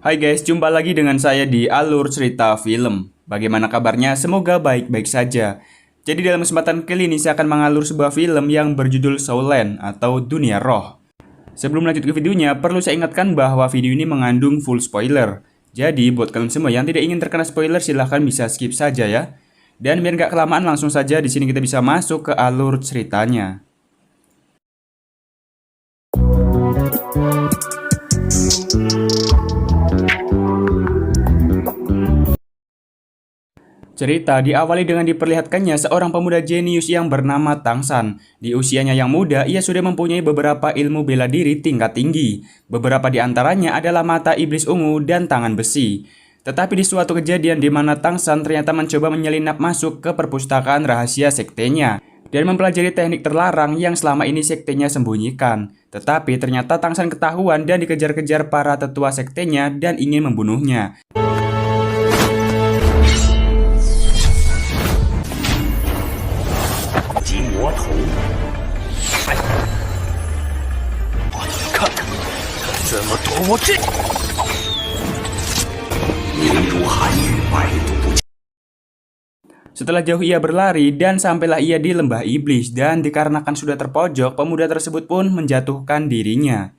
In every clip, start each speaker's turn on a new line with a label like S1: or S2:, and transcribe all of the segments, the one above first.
S1: Hai guys, jumpa lagi dengan saya di Alur Cerita Film. Bagaimana kabarnya? Semoga baik-baik saja. Jadi dalam kesempatan kali ini saya akan mengalur sebuah film yang berjudul Soulland atau Dunia Roh. Sebelum lanjut ke videonya, perlu saya ingatkan bahwa video ini mengandung full spoiler. Jadi buat kalian semua yang tidak ingin terkena spoiler silahkan bisa skip saja ya. Dan biar nggak kelamaan langsung saja di sini kita bisa masuk ke alur ceritanya. Cerita diawali dengan diperlihatkannya seorang pemuda jenius yang bernama Tangsan. Di usianya yang muda, ia sudah mempunyai beberapa ilmu bela diri tingkat tinggi. Beberapa di antaranya adalah mata iblis ungu dan tangan besi. Tetapi di suatu kejadian di mana Tangsan ternyata mencoba menyelinap masuk ke perpustakaan rahasia sektenya dan mempelajari teknik terlarang yang selama ini sektenya sembunyikan. Tetapi ternyata Tangsan ketahuan dan dikejar-kejar para tetua sektenya dan ingin membunuhnya. Setelah jauh ia berlari dan sampailah ia di lembah iblis dan dikarenakan sudah terpojok, pemuda tersebut pun menjatuhkan dirinya.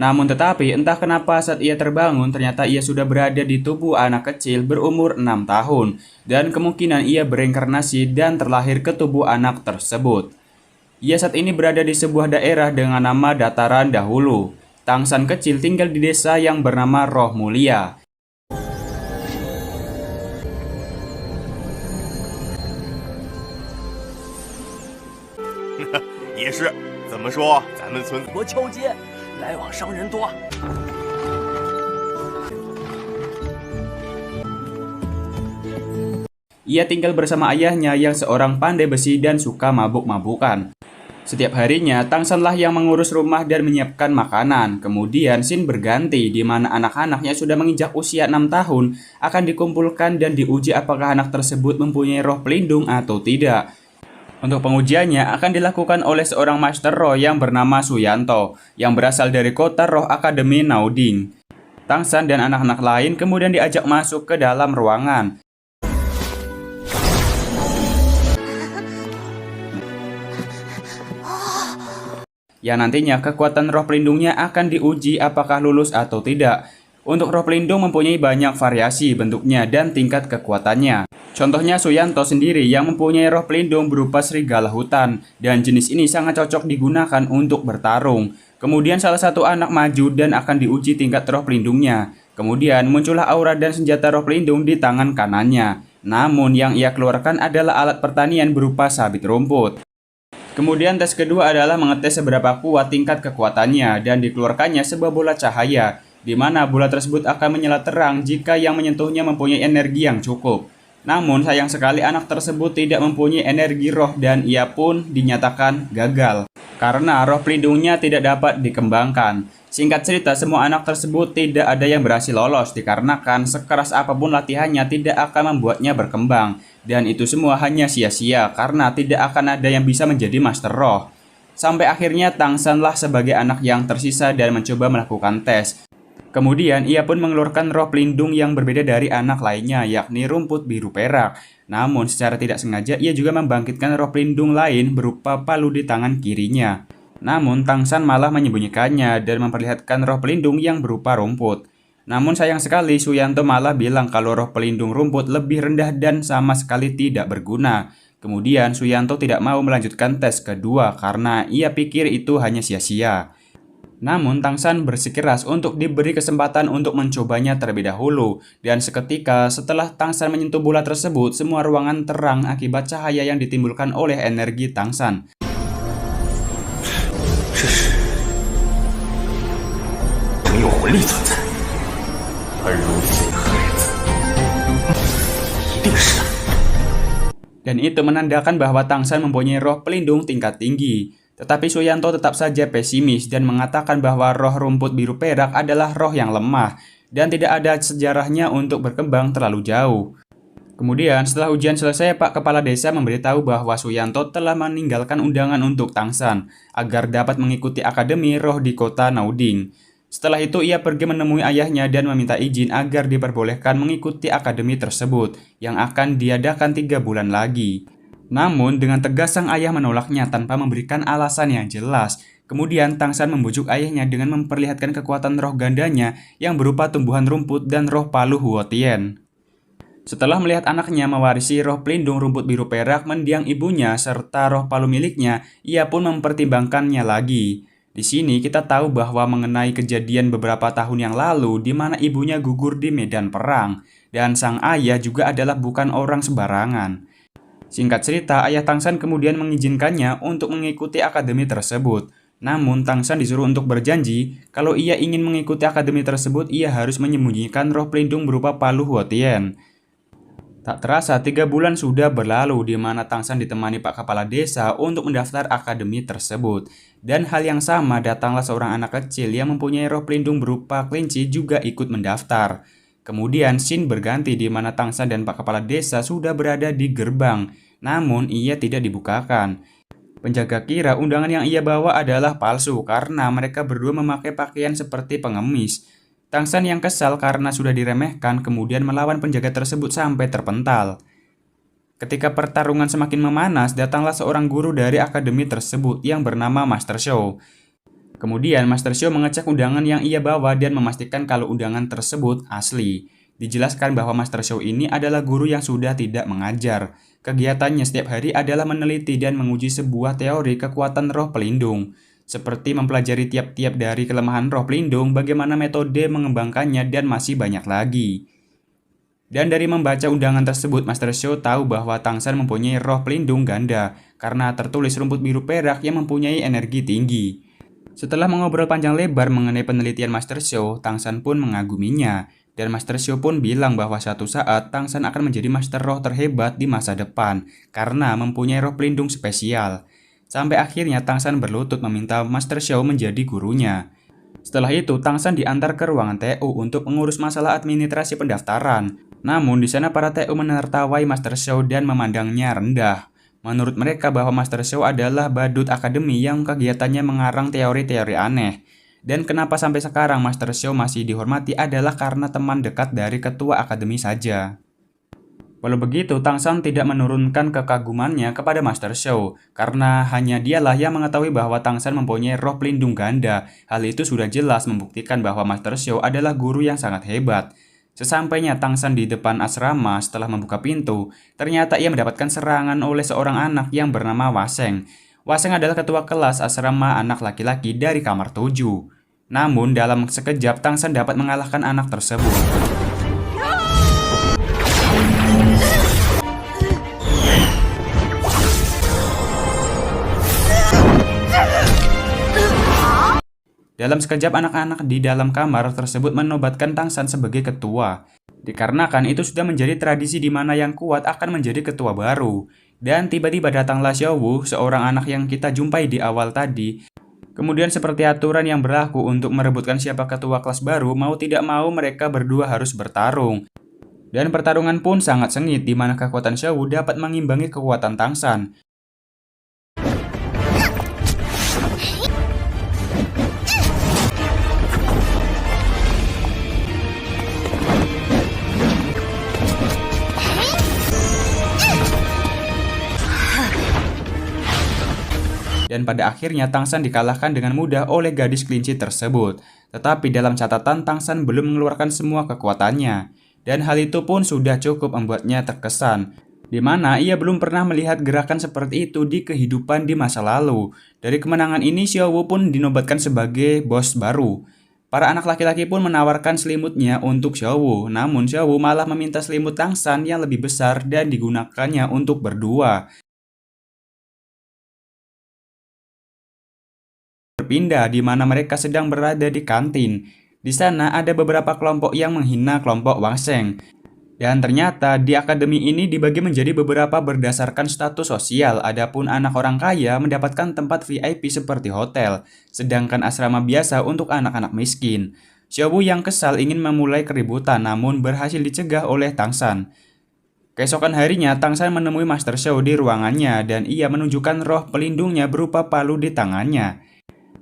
S1: Namun tetapi entah kenapa saat ia terbangun ternyata ia sudah berada di tubuh anak kecil berumur 6 tahun dan kemungkinan ia bereinkarnasi dan terlahir ke tubuh anak tersebut. Ia saat ini berada di sebuah daerah dengan nama Dataran Dahulu. Tangsan kecil tinggal di desa yang bernama Roh Mulia. Ia tinggal bersama ayahnya yang seorang pandai besi dan suka mabuk-mabukan. Setiap harinya, Tangsanlah yang mengurus rumah dan menyiapkan makanan. Kemudian, scene berganti di mana anak-anaknya sudah menginjak usia 6 tahun akan dikumpulkan dan diuji apakah anak tersebut mempunyai roh pelindung atau tidak. Untuk pengujiannya akan dilakukan oleh seorang Master Roh yang bernama Suyanto, yang berasal dari kota Roh Akademi Nauding. Tangsan dan anak-anak lain kemudian diajak masuk ke dalam ruangan. Yang nantinya kekuatan roh pelindungnya akan diuji apakah lulus atau tidak. Untuk roh pelindung mempunyai banyak variasi bentuknya dan tingkat kekuatannya. Contohnya Suyanto sendiri yang mempunyai roh pelindung berupa serigala hutan dan jenis ini sangat cocok digunakan untuk bertarung. Kemudian salah satu anak maju dan akan diuji tingkat roh pelindungnya. Kemudian muncullah aura dan senjata roh pelindung di tangan kanannya. Namun yang ia keluarkan adalah alat pertanian berupa sabit rumput. Kemudian tes kedua adalah mengetes seberapa kuat tingkat kekuatannya dan dikeluarkannya sebuah bola cahaya, di mana bola tersebut akan menyala terang jika yang menyentuhnya mempunyai energi yang cukup. Namun sayang sekali anak tersebut tidak mempunyai energi roh dan ia pun dinyatakan gagal karena roh pelindungnya tidak dapat dikembangkan. Singkat cerita, semua anak tersebut tidak ada yang berhasil lolos dikarenakan sekeras apapun latihannya tidak akan membuatnya berkembang. Dan itu semua hanya sia-sia karena tidak akan ada yang bisa menjadi Master Roh. Sampai akhirnya Tangsanlah sebagai anak yang tersisa dan mencoba melakukan tes. Kemudian ia pun mengeluarkan roh pelindung yang berbeda dari anak lainnya, yakni rumput biru perak. Namun secara tidak sengaja ia juga membangkitkan roh pelindung lain berupa palu di tangan kirinya. Namun Tangsan malah menyembunyikannya dan memperlihatkan roh pelindung yang berupa rumput. Namun sayang sekali Suyanto malah bilang kalau roh pelindung rumput lebih rendah dan sama sekali tidak berguna. Kemudian Suyanto tidak mau melanjutkan tes kedua karena ia pikir itu hanya sia-sia. Namun Tangsan bersikeras untuk diberi kesempatan untuk mencobanya terlebih dahulu. Dan seketika setelah Tangsan menyentuh bola tersebut, semua ruangan terang akibat cahaya yang ditimbulkan oleh energi Tangsan. Dan itu menandakan bahwa Tangsan mempunyai roh pelindung tingkat tinggi. Tetapi Suyanto tetap saja pesimis dan mengatakan bahwa roh rumput biru perak adalah roh yang lemah dan tidak ada sejarahnya untuk berkembang terlalu jauh. Kemudian setelah ujian selesai, Pak Kepala Desa memberitahu bahwa Suyanto telah meninggalkan undangan untuk Tangsan agar dapat mengikuti Akademi Roh di kota Nauding. Setelah itu ia pergi menemui ayahnya dan meminta izin agar diperbolehkan mengikuti akademi tersebut yang akan diadakan 3 bulan lagi. Namun dengan tegas sang ayah menolaknya tanpa memberikan alasan yang jelas. Kemudian Tangsan membujuk ayahnya dengan memperlihatkan kekuatan roh gandanya yang berupa tumbuhan rumput dan roh palu Huotien. Setelah melihat anaknya mewarisi roh pelindung rumput biru perak mendiang ibunya serta roh palu miliknya, ia pun mempertimbangkannya lagi. Di sini kita tahu bahwa mengenai kejadian beberapa tahun yang lalu di mana ibunya gugur di medan perang dan sang ayah juga adalah bukan orang sembarangan. Singkat cerita, ayah Tangsan kemudian mengizinkannya untuk mengikuti akademi tersebut. Namun Tangsan disuruh untuk berjanji kalau ia ingin mengikuti akademi tersebut ia harus menyembunyikan roh pelindung berupa palu Huotien. Tak terasa 3 bulan sudah berlalu di mana Tangsan ditemani Pak Kepala Desa untuk mendaftar akademi tersebut. Dan hal yang sama datanglah seorang anak kecil yang mempunyai roh pelindung berupa kelinci juga ikut mendaftar. Kemudian scene berganti di mana Tangsan dan Pak Kepala Desa sudah berada di gerbang, namun ia tidak dibukakan. Penjaga kira undangan yang ia bawa adalah palsu karena mereka berdua memakai pakaian seperti pengemis. Tangsan yang kesal karena sudah diremehkan kemudian melawan penjaga tersebut sampai terpental. Ketika pertarungan semakin memanas, datanglah seorang guru dari akademi tersebut yang bernama Master Show. Kemudian Master Show mengecek undangan yang ia bawa dan memastikan kalau undangan tersebut asli. Dijelaskan bahwa Master Show ini adalah guru yang sudah tidak mengajar. Kegiatannya setiap hari adalah meneliti dan menguji sebuah teori kekuatan roh pelindung. Seperti mempelajari tiap-tiap dari kelemahan roh pelindung, bagaimana metode mengembangkannya dan masih banyak lagi. Dan dari membaca undangan tersebut, Master Show tahu bahwa Tangsan mempunyai roh pelindung ganda karena tertulis rumput biru perak yang mempunyai energi tinggi. Setelah mengobrol panjang lebar mengenai penelitian Master Show, Tangsan pun mengaguminya. Dan Master Show pun bilang bahwa suatu saat Tangsan akan menjadi Master Roh terhebat di masa depan karena mempunyai roh pelindung spesial. Sampai akhirnya Tangsan berlutut meminta Master Show menjadi gurunya. Setelah itu Tangsan diantar ke ruangan TU untuk mengurus masalah administrasi pendaftaran. Namun di sana para TU menertawai Master Show dan memandangnya rendah. Menurut mereka bahwa Master Show adalah badut akademi yang kegiatannya mengarang teori-teori aneh. Dan kenapa sampai sekarang Master Show masih dihormati adalah karena teman dekat dari ketua akademi saja. Walau begitu, Tangsan tidak menurunkan kekagumannya kepada Master Show, karena hanya dialah yang mengetahui bahwa Tangsan mempunyai roh pelindung ganda. Hal itu sudah jelas membuktikan bahwa Master Show adalah guru yang sangat hebat. Sesampainya Tangsan di depan asrama setelah membuka pintu, ternyata ia mendapatkan serangan oleh seorang anak yang bernama Waseng. Waseng adalah ketua kelas asrama anak laki-laki dari kamar 7. Namun dalam sekejap Tangsan dapat mengalahkan anak tersebut. Dalam sekejap anak-anak di dalam kamar tersebut menobatkan Tangsan sebagai ketua. Dikarenakan itu sudah menjadi tradisi di mana yang kuat akan menjadi ketua baru. Dan tiba-tiba datanglah Xiaowu, seorang anak yang kita jumpai di awal tadi. Kemudian seperti aturan yang berlaku untuk merebutkan siapa ketua kelas baru, mau tidak mau mereka berdua harus bertarung. Dan pertarungan pun sangat sengit di mana kekuatan Xiaowu dapat mengimbangi kekuatan Tangsan. Dan pada akhirnya Tangsan dikalahkan dengan mudah oleh gadis kelinci tersebut. Tetapi dalam catatan Tangsan belum mengeluarkan semua kekuatannya. Dan hal itu pun sudah cukup membuatnya terkesan, di mana ia belum pernah melihat gerakan seperti itu di kehidupan di masa lalu. Dari kemenangan ini Xiaowu pun dinobatkan sebagai bos baru. Para anak laki-laki pun menawarkan selimutnya untuk Xiaowu, namun Xiaowu malah meminta selimut Tangsan yang lebih besar dan digunakannya untuk berdua. Berpindah di mana mereka sedang berada di kantin. Di sana ada beberapa kelompok yang menghina kelompok Waseng. Dan ternyata di akademi ini dibagi menjadi beberapa berdasarkan status sosial. Adapun anak orang kaya mendapatkan tempat VIP seperti hotel, sedangkan asrama biasa untuk anak-anak miskin. Xiaobu yang kesal ingin memulai keributan namun berhasil dicegah oleh Tang San. Keesokan harinya, Tang San menemui Master Xiao di ruangannya dan ia menunjukkan roh pelindungnya berupa palu di tangannya.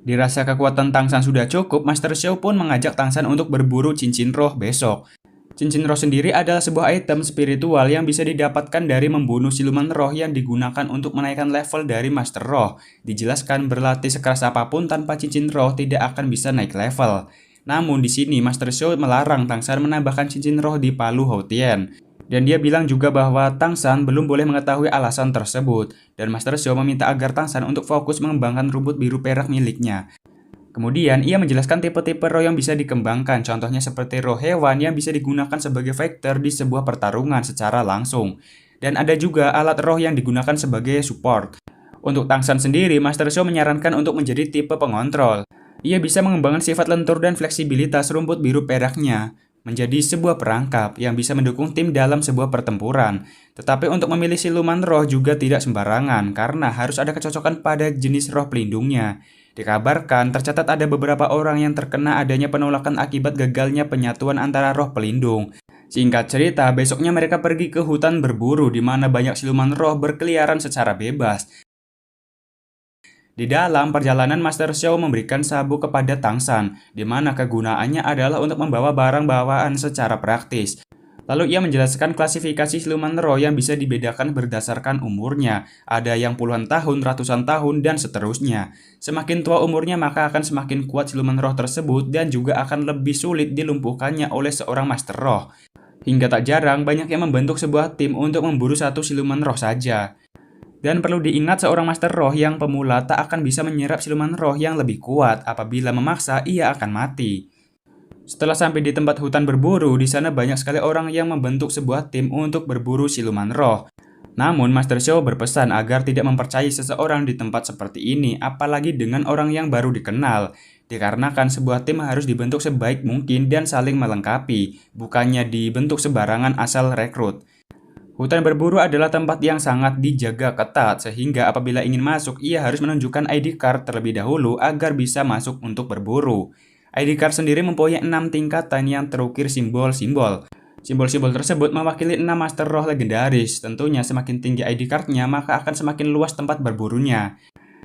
S1: Dirasa kekuatan Tang San sudah cukup, Master Xiao pun mengajak Tang San untuk berburu cincin roh besok. Cincin roh sendiri adalah sebuah item spiritual yang bisa didapatkan dari membunuh siluman roh yang digunakan untuk menaikkan level dari Master Roh. Dijelaskan berlatih sekeras apapun tanpa cincin roh tidak akan bisa naik level. Namun di sini Master Xiao melarang Tang San menambahkan cincin roh di palu Hou Tian. Dan dia bilang juga bahwa Tang San belum boleh mengetahui alasan tersebut. Dan Master Xiao meminta agar Tang San untuk fokus mengembangkan rumput biru perak miliknya. Kemudian, ia menjelaskan tipe-tipe roh yang bisa dikembangkan, contohnya seperti roh hewan yang bisa digunakan sebagai fighter di sebuah pertarungan secara langsung. Dan ada juga alat roh yang digunakan sebagai support. Untuk Tang San sendiri, Master Xiao menyarankan untuk menjadi tipe pengontrol. Ia bisa mengembangkan sifat lentur dan fleksibilitas rumput biru peraknya menjadi sebuah perangkap yang bisa mendukung tim dalam sebuah pertempuran. Tetapi untuk memilih siluman roh juga tidak sembarangan, karena harus ada kecocokan pada jenis roh pelindungnya. Dikabarkan, tercatat ada beberapa orang yang terkena adanya penolakan akibat gagalnya penyatuan antara roh pelindung. Singkat cerita, besoknya mereka pergi ke hutan berburu di mana banyak siluman roh berkeliaran secara bebas. Di dalam perjalanan, Master Xiao memberikan sabuk kepada Tang San, di mana kegunaannya adalah untuk membawa barang bawaan secara praktis. Lalu ia menjelaskan klasifikasi siluman roh yang bisa dibedakan berdasarkan umurnya. Ada yang puluhan tahun, ratusan tahun, dan seterusnya. Semakin tua umurnya maka akan semakin kuat siluman roh tersebut dan juga akan lebih sulit dilumpuhkannya oleh seorang Master Roh. Hingga tak jarang banyak yang membentuk sebuah tim untuk memburu satu siluman roh saja. Dan perlu diingat seorang Master Roh yang pemula tak akan bisa menyerap siluman roh yang lebih kuat. Apabila memaksa, ia akan mati. Setelah sampai di tempat hutan berburu, di sana banyak sekali orang yang membentuk sebuah tim untuk berburu siluman roh. Namun, Master Xiao berpesan agar tidak mempercayai seseorang di tempat seperti ini, apalagi dengan orang yang baru dikenal. Dikarenakan sebuah tim harus dibentuk sebaik mungkin dan saling melengkapi, bukannya dibentuk sembarangan asal rekrut. Hutan berburu adalah tempat yang sangat dijaga ketat, sehingga apabila ingin masuk, ia harus menunjukkan ID card terlebih dahulu agar bisa masuk untuk berburu. ID card sendiri mempunyai 6 tingkatan yang terukir simbol-simbol. Simbol-simbol tersebut mewakili 6 Master Roh legendaris. Tentunya semakin tinggi ID card-nya, maka akan semakin luas tempat berburunya.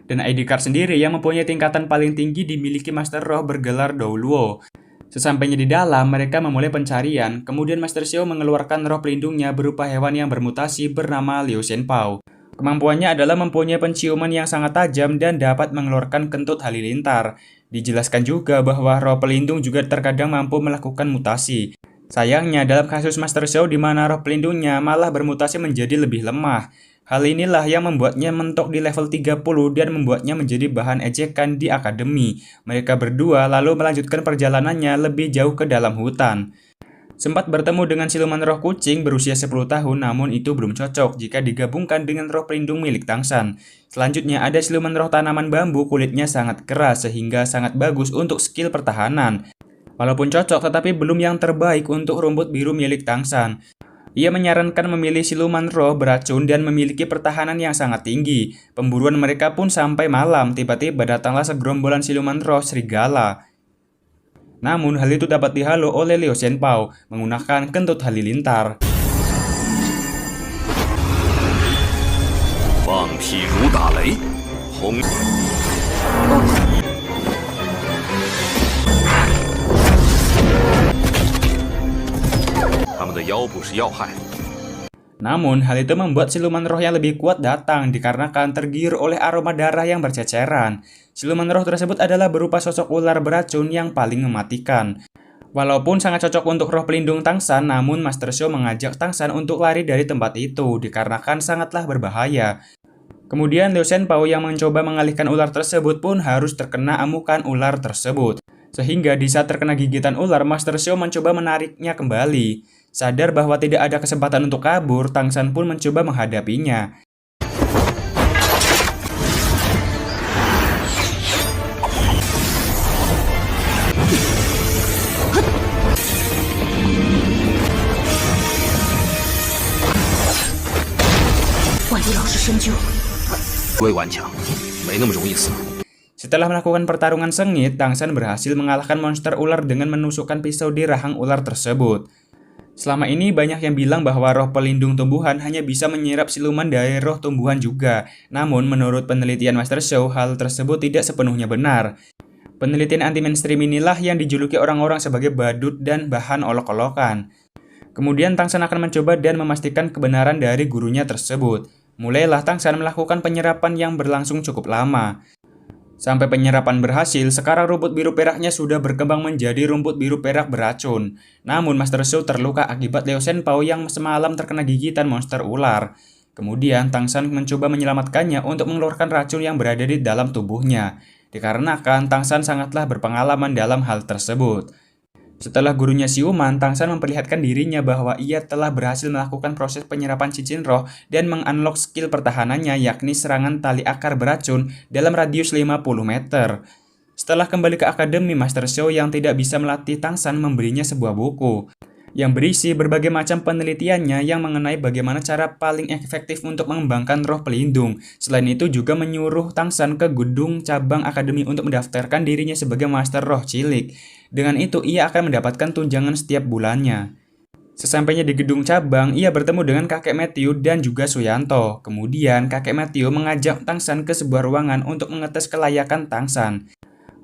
S1: Dan ID card sendiri yang mempunyai tingkatan paling tinggi dimiliki Master Roh bergelar Douluo. Sesampainya di dalam, mereka memulai pencarian. Kemudian Master Xiao mengeluarkan roh pelindungnya berupa hewan yang bermutasi bernama Liu Shenpao. Kemampuannya adalah mempunyai penciuman yang sangat tajam dan dapat mengeluarkan kentut halilintar. Dijelaskan juga bahwa roh pelindung juga terkadang mampu melakukan mutasi. Sayangnya dalam kasus Master Xiao di mana roh pelindungnya malah bermutasi menjadi lebih lemah. Hal inilah yang membuatnya mentok di level 30 dan membuatnya menjadi bahan ejekan di akademi. Mereka berdua lalu melanjutkan perjalanannya lebih jauh ke dalam hutan. Sempat bertemu dengan siluman roh kucing berusia 10 tahun, namun itu belum cocok jika digabungkan dengan roh pelindung milik Tang San. Selanjutnya ada siluman roh tanaman bambu, kulitnya sangat keras sehingga sangat bagus untuk skill pertahanan. Walaupun cocok, tetapi belum yang terbaik untuk rumput biru milik Tang San. Ia menyarankan memilih siluman roh beracun dan memiliki pertahanan yang sangat tinggi. Pemburuan mereka pun sampai malam, tiba-tiba datanglah segerombolan siluman roh serigala. Namun hal itu dapat dihalau oleh Liu Shenpao menggunakan kentut halilintar. Namun, hal itu membuat siluman roh yang lebih kuat datang dikarenakan tergiur oleh aroma darah yang berceceran. Siluman roh tersebut adalah berupa sosok ular beracun yang paling mematikan. Walaupun sangat cocok untuk roh pelindung Tang San, namun Master Xiao mengajak Tang San untuk lari dari tempat itu dikarenakan sangatlah berbahaya. Kemudian Liu Shenpao yang mencoba mengalihkan ular tersebut pun harus terkena amukan ular tersebut. Sehingga di saat terkena gigitan ular, Master Xiao mencoba menariknya kembali. Sadar bahwa tidak ada kesempatan untuk kabur, Tang San pun mencoba menghadapinya.
S2: 不会顽强，没那么容易死。
S1: Setelah melakukan pertarungan sengit, Tang San berhasil mengalahkan monster ular dengan menusukkan pisau di rahang ular tersebut. Selama ini banyak yang bilang bahwa roh pelindung tumbuhan hanya bisa menyerap siluman dari roh tumbuhan juga. Namun menurut penelitian Master Show, hal tersebut tidak sepenuhnya benar. Penelitian anti-mainstream inilah yang dijuluki orang-orang sebagai badut dan bahan olok-olokan. Kemudian Tang San akan mencoba dan memastikan kebenaran dari gurunya tersebut. Mulailah Tang San melakukan penyerapan yang berlangsung cukup lama. Sampai penyerapan berhasil, sekarang rumput biru peraknya sudah berkembang menjadi rumput biru perak beracun. Namun Master Shou terluka akibat Liu Shenpao yang semalam terkena gigitan monster ular. Kemudian Tang San mencoba menyelamatkannya untuk mengeluarkan racun yang berada di dalam tubuhnya. Dikarenakan Tang San sangatlah berpengalaman dalam hal tersebut. Setelah gurunya siuman, Tang San memperlihatkan dirinya bahwa ia telah berhasil melakukan proses penyerapan cincin roh dan mengunlock skill pertahanannya yakni serangan tali akar beracun dalam radius 50 meter. Setelah kembali ke akademi, Master Shou yang tidak bisa melatih Tang San memberinya sebuah buku yang berisi berbagai macam penelitiannya yang mengenai bagaimana cara paling efektif untuk mengembangkan roh pelindung. Selain itu juga menyuruh Tang San ke gedung cabang akademi untuk mendaftarkan dirinya sebagai master roh cilik. Dengan itu ia akan mendapatkan tunjangan setiap bulannya. Sesampainya di gedung cabang, ia bertemu dengan kakek Matthew dan juga Suyanto. Kemudian kakek Matthew mengajak Tang San ke sebuah ruangan untuk mengetes kelayakan Tang San.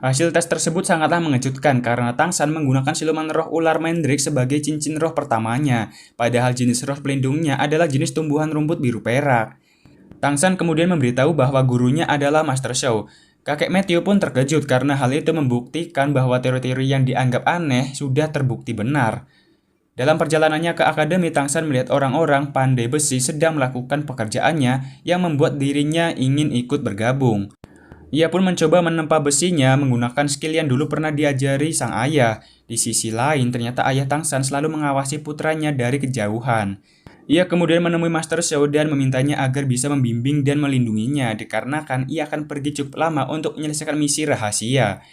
S1: Hasil tes tersebut sangatlah mengejutkan karena Tang San menggunakan siluman roh ular Mandrake sebagai cincin roh pertamanya, padahal jenis roh pelindungnya adalah jenis tumbuhan rumput biru perak. Tang San kemudian memberitahu bahwa gurunya adalah Master Shou. Kakek Matthew pun terkejut karena hal itu membuktikan bahwa teori-teori yang dianggap aneh sudah terbukti benar. Dalam perjalanannya ke akademi, Tang San melihat orang-orang pandai besi sedang melakukan pekerjaannya yang membuat dirinya ingin ikut bergabung. Ia pun mencoba menempa besinya menggunakan skill yang dulu pernah diajari sang ayah. Di sisi lain, ternyata ayah Tang San selalu mengawasi putranya dari kejauhan. Ia kemudian menemui Master Shou dan memintanya agar bisa membimbing dan melindunginya, dikarenakan ia akan pergi cukup lama untuk menyelesaikan misi rahasia.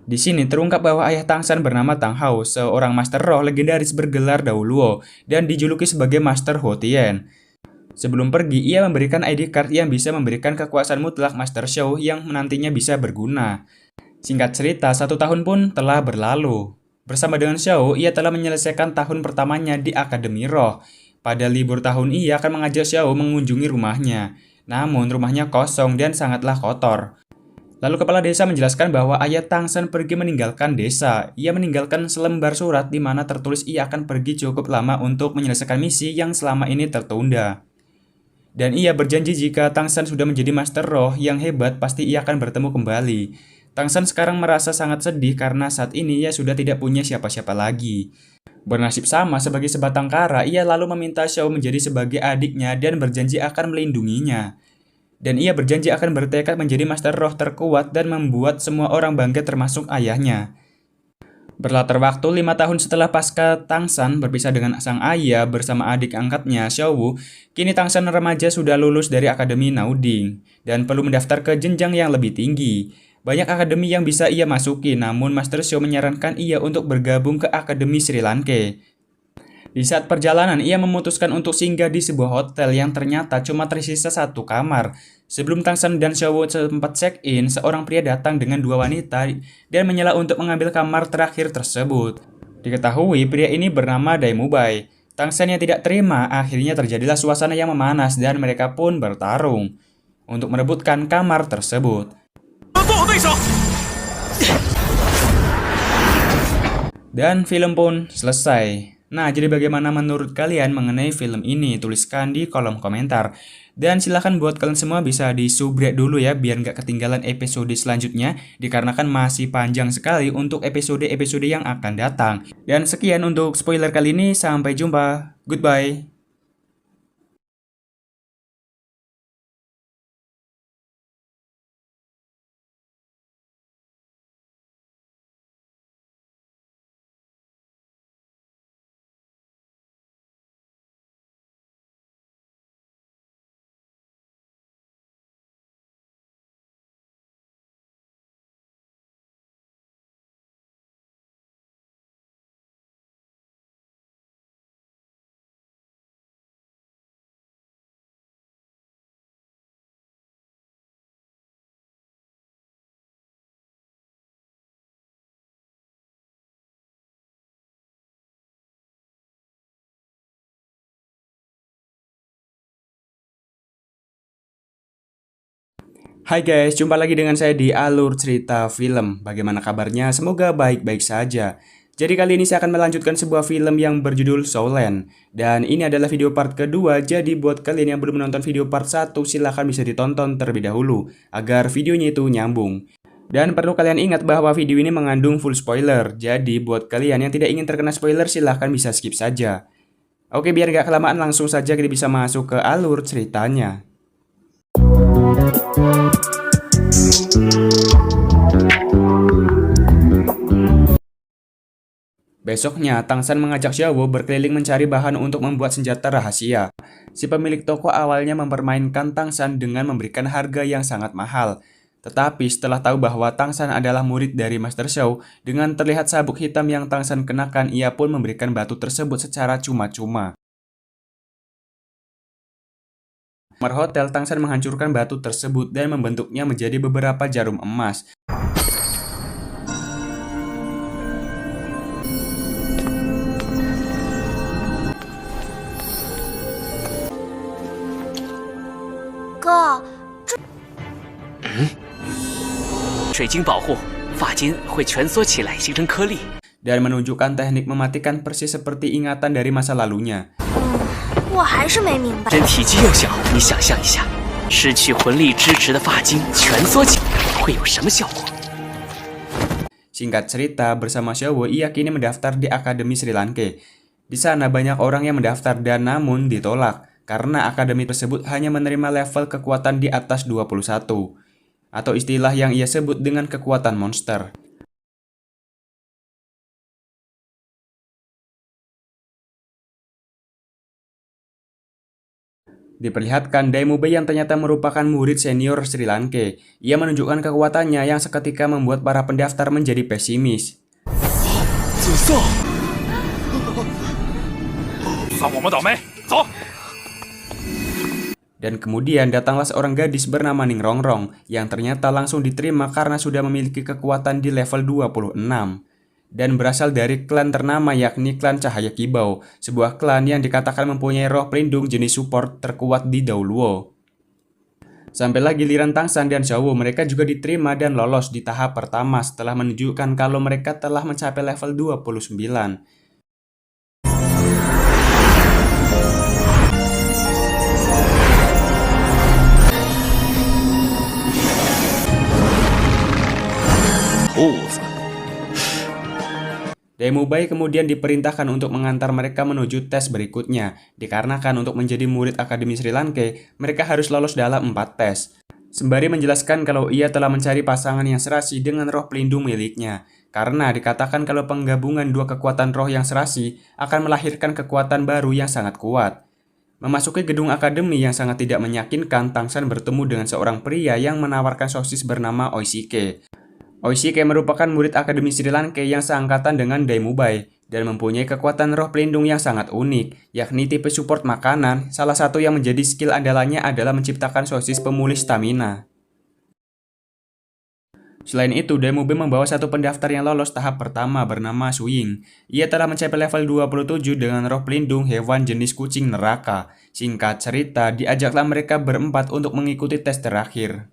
S1: Di sini terungkap bahwa ayah Tang San bernama Tang Hao, seorang master roh legendaris bergelar Daoluo dan dijuluki sebagai Master Ho Tien. Sebelum pergi, ia memberikan ID card yang bisa memberikan kekuasaan mutlak Master Shou yang nantinya bisa berguna. Singkat cerita, 1 tahun pun telah berlalu. Bersama dengan Shou, ia telah menyelesaikan tahun pertamanya di Akademi Roh. Pada libur tahun ia akan mengajak Shou mengunjungi rumahnya. Namun rumahnya kosong dan sangatlah kotor. Lalu kepala desa menjelaskan bahwa ayah Tang San pergi meninggalkan desa. Ia meninggalkan selembar surat di mana tertulis ia akan pergi cukup lama untuk menyelesaikan misi yang selama ini tertunda. Dan ia berjanji jika Tang San sudah menjadi master roh yang hebat, pasti ia akan bertemu kembali. Tang San sekarang merasa sangat sedih karena saat ini ia sudah tidak punya siapa-siapa lagi. Bernasib sama sebagai sebatang kara, ia lalu meminta Shou menjadi sebagai adiknya dan berjanji akan melindunginya. Dan ia berjanji akan bertekad menjadi master roh terkuat dan membuat semua orang bangga termasuk ayahnya. Berlatar waktu 5 tahun setelah pasca Tang San berpisah dengan sang ayah bersama adik angkatnya Xiao Wu, kini Tang San remaja sudah lulus dari Akademi Nauding dan perlu mendaftar ke jenjang yang lebih tinggi. Banyak akademi yang bisa ia masuki, namun Master Xiao menyarankan ia untuk bergabung ke Akademi Sri Lanka. Di saat perjalanan, ia memutuskan untuk singgah di sebuah hotel yang ternyata cuma tersisa 1 kamar. Sebelum Tang San dan Xiao Wu sempat check-in, seorang pria datang dengan 2 wanita dan menyela untuk mengambil kamar terakhir tersebut. Diketahui pria ini bernama Dai Mubai. Tang San yang tidak terima, akhirnya terjadilah suasana yang memanas dan mereka pun bertarung untuk merebutkan kamar tersebut. Dan film pun selesai. Nah, jadi bagaimana menurut kalian mengenai film ini? Tuliskan di kolom komentar. Dan silahkan buat kalian semua bisa di-subrek dulu ya, biar nggak ketinggalan episode selanjutnya, dikarenakan masih panjang sekali untuk episode-episode yang akan datang. Dan sekian untuk spoiler kali ini, sampai jumpa. Goodbye. Hai guys, jumpa lagi dengan saya di Alur Cerita Film. Bagaimana kabarnya? Semoga baik-baik saja. Jadi kali ini saya akan melanjutkan sebuah film yang berjudul Soulland. Dan ini adalah video part kedua, jadi buat kalian yang belum menonton video part 1, silahkan bisa ditonton terlebih dahulu, agar videonya itu nyambung. Dan perlu kalian ingat bahwa video ini mengandung full spoiler, jadi buat kalian yang tidak ingin terkena spoiler, silahkan bisa skip saja. Oke, biar gak kelamaan, langsung saja kita bisa masuk ke alur ceritanya. Besoknya, Tang San mengajak Xiaowu berkeliling mencari bahan untuk membuat senjata rahasia. Si pemilik toko awalnya mempermainkan Tang San dengan memberikan harga yang sangat mahal. Tetapi setelah tahu bahwa Tang San adalah murid dari Master Xiao, dengan terlihat sabuk hitam yang Tang San kenakan, ia pun memberikan batu tersebut secara cuma-cuma. Di kamar hotel, Tang San menghancurkan batu tersebut dan membentuknya menjadi beberapa jarum emas.
S3: Kak,
S4: 水晶保护，发尖会蜷缩起来形成颗粒。
S1: Dan menunjukkan teknik mematikan persis seperti ingatan dari masa lalunya.
S3: 我还是没明白。
S4: 人体积又小，你想象一下，失去魂力支持的发晶蜷缩起来会有什么效果？
S1: Singkat cerita, bersama Xiaowu, ia kini mendaftar di Akademi Sri Lanka. Di sana banyak orang yang mendaftar dan namun ditolak, karena akademi tersebut hanya menerima level kekuatan di atas 21, atau istilah yang ia sebut dengan kekuatan monster. Diperlihatkan Daimube yang ternyata merupakan murid senior Sri Lanka. Ia menunjukkan kekuatannya yang seketika membuat para pendaftar menjadi pesimis.
S4: 紫色，
S2: 算我们倒霉，走！
S1: Dan kemudian datanglah seorang gadis bernama Ning Rongrong yang ternyata langsung diterima karena sudah memiliki kekuatan di level 26 dan berasal dari klan ternama yakni klan Cahaya Kibau, sebuah klan yang dikatakan mempunyai roh pelindung jenis support terkuat di Daoluo. Sampailah giliran Tang San dan Xiaowu, mereka juga diterima dan lolos di tahap pertama setelah menunjukkan kalau mereka telah mencapai level 29. Daimube kemudian diperintahkan untuk mengantar mereka menuju tes berikutnya. Dikarenakan untuk menjadi murid Akademi Sri Lanka, mereka harus lolos dalam 4 tes. Sembari menjelaskan kalau ia telah mencari pasangan yang serasi dengan roh pelindung miliknya. Karena dikatakan kalau penggabungan dua kekuatan roh yang serasi akan melahirkan kekuatan baru yang sangat kuat. Memasuki gedung akademi yang sangat tidak meyakinkan, Tang San bertemu dengan seorang pria yang menawarkan sosis bernama Oishike. Oishike merupakan murid Akademi Sri Lanka yang seangkatan dengan Daimube dan mempunyai kekuatan roh pelindung yang sangat unik, yakni tipe support makanan. Salah satu yang menjadi skill andalannya adalah menciptakan sosis pemulih stamina. Selain itu, Daimube membawa satu pendaftar yang lolos tahap pertama bernama Suying. Ia telah mencapai level 27 dengan roh pelindung hewan jenis kucing neraka. Singkat cerita, diajaklah mereka berempat untuk mengikuti tes terakhir.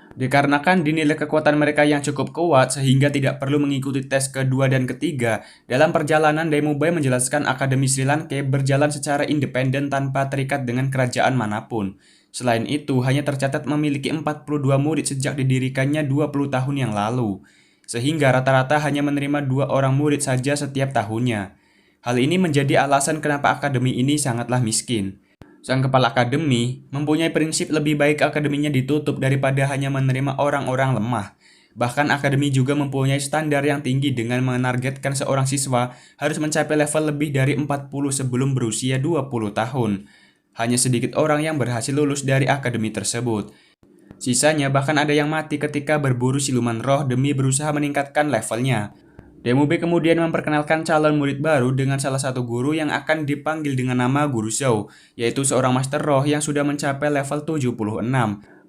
S1: Dikarenakan dinilai kekuatan mereka yang cukup kuat sehingga tidak perlu mengikuti tes kedua dan ketiga, dalam perjalanan Daimube menjelaskan Akademi Sri Lanka berjalan secara independen tanpa terikat dengan kerajaan manapun. Selain itu, hanya tercatat memiliki 42 murid sejak didirikannya 20 tahun yang lalu, sehingga rata-rata hanya menerima 2 orang murid saja setiap tahunnya. Hal ini menjadi alasan kenapa akademi ini sangatlah miskin. Sang kepala akademi mempunyai prinsip lebih baik akademinya ditutup daripada hanya menerima orang-orang lemah. Bahkan akademi juga mempunyai standar yang tinggi dengan menargetkan seorang siswa harus mencapai level lebih dari 40 sebelum berusia 20 tahun. Hanya sedikit orang yang berhasil lulus dari akademi tersebut. Sisanya bahkan ada yang mati ketika berburu siluman roh demi berusaha meningkatkan levelnya. Daimube kemudian memperkenalkan calon murid baru dengan salah satu guru yang akan dipanggil dengan nama Guru Xiao, yaitu seorang master roh yang sudah mencapai level 76.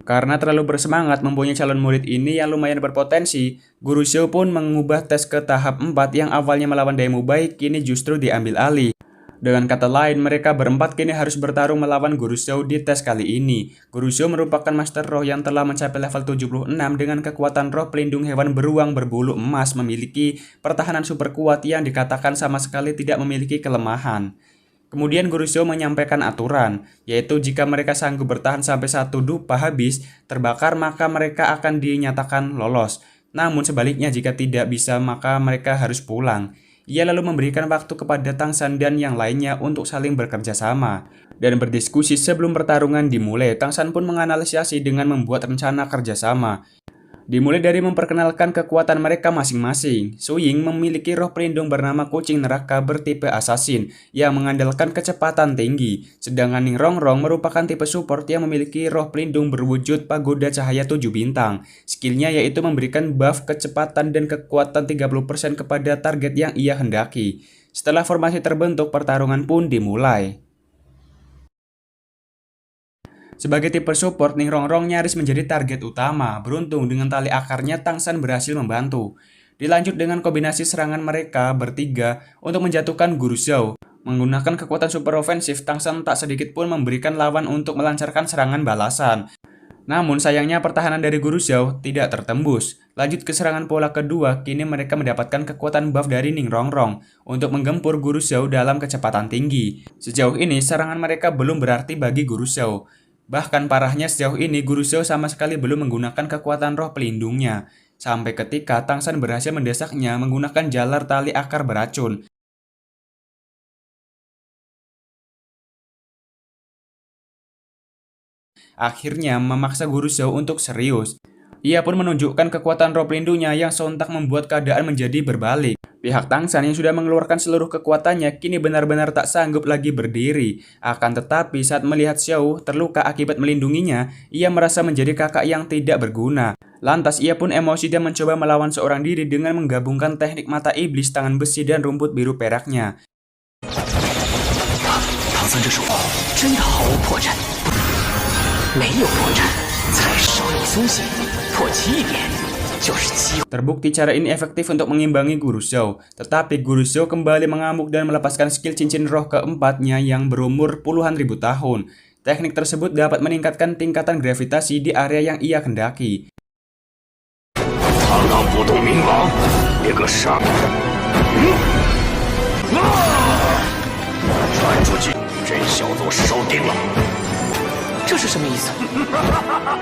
S1: Karena terlalu bersemangat mempunyai calon murid ini yang lumayan berpotensi, Guru Xiao pun mengubah tes ke tahap 4 yang awalnya melawan Daimube kini justru diambil alih. Dengan kata lain, mereka berempat kini harus bertarung melawan Guru Zhou di tes kali ini. Guru Zhou merupakan Master Roh yang telah mencapai level 76 dengan kekuatan roh pelindung hewan beruang berbulu emas, memiliki pertahanan super kuat yang dikatakan sama sekali tidak memiliki kelemahan. Kemudian Guru Zhou menyampaikan aturan, yaitu jika mereka sanggup bertahan sampai satu dupa habis terbakar maka mereka akan dinyatakan lolos. Namun sebaliknya jika tidak bisa maka mereka harus pulang. Ia lalu memberikan waktu kepada Tang San dan yang lainnya untuk saling bekerja sama dan berdiskusi sebelum pertarungan dimulai. Tang San pun menganalisis dengan membuat rencana kerjasama. Dimulai dari memperkenalkan kekuatan mereka masing-masing. Su Ying memiliki roh pelindung bernama kucing neraka bertipe assassin yang mengandalkan kecepatan tinggi. Sedangkan Ning Rongrong merupakan tipe support yang memiliki roh pelindung berwujud pagoda cahaya 7 bintang. Skillnya yaitu memberikan buff kecepatan dan kekuatan 30% kepada target yang ia hendaki. Setelah formasi terbentuk, pertarungan pun dimulai. Sebagai tipe support, Ning Rongrong nyaris menjadi target utama. Beruntung dengan tali akarnya, Tang San berhasil membantu. Dilanjut dengan kombinasi serangan mereka bertiga untuk menjatuhkan Guru Zhou. Menggunakan kekuatan super ofensif, Tang San tak sedikit pun memberikan lawan untuk melancarkan serangan balasan. Namun sayangnya pertahanan dari Guru Zhou tidak tertembus. Lanjut ke serangan pola kedua, kini mereka mendapatkan kekuatan buff dari Ning Rongrong untuk menggempur Guru Zhou dalam kecepatan tinggi. Sejauh ini serangan mereka belum berarti bagi Guru Zhou. Bahkan parahnya sejauh ini Guru Zhou sama sekali belum menggunakan kekuatan roh pelindungnya. Sampai ketika Tang San berhasil mendesaknya menggunakan jalar tali akar beracun. Akhirnya memaksa Guru Zhou untuk serius. Ia pun menunjukkan kekuatan roh pelindungnya yang sontak membuat keadaan menjadi berbalik. Pihak Tang San yang sudah mengeluarkan seluruh kekuatannya kini benar-benar tak sanggup lagi berdiri. Akan tetapi saat melihat Xiao terluka akibat melindunginya, ia merasa menjadi kakak yang tidak berguna. Lantas ia pun emosi dan mencoba melawan seorang diri dengan menggabungkan teknik mata iblis, tangan besi, dan rumput biru peraknya.
S4: Tang San 这手真的毫无破绽，没有破绽才稍有松懈，破其一点。
S1: Terbukti cara ini efektif untuk mengimbangi Guru Zhou. Tetapi Guru Zhou kembali mengamuk dan melepaskan skill cincin roh keempatnya yang berumur puluhan ribu tahun. Teknik tersebut dapat meningkatkan tingkatan gravitasi di area yang ia kendaki.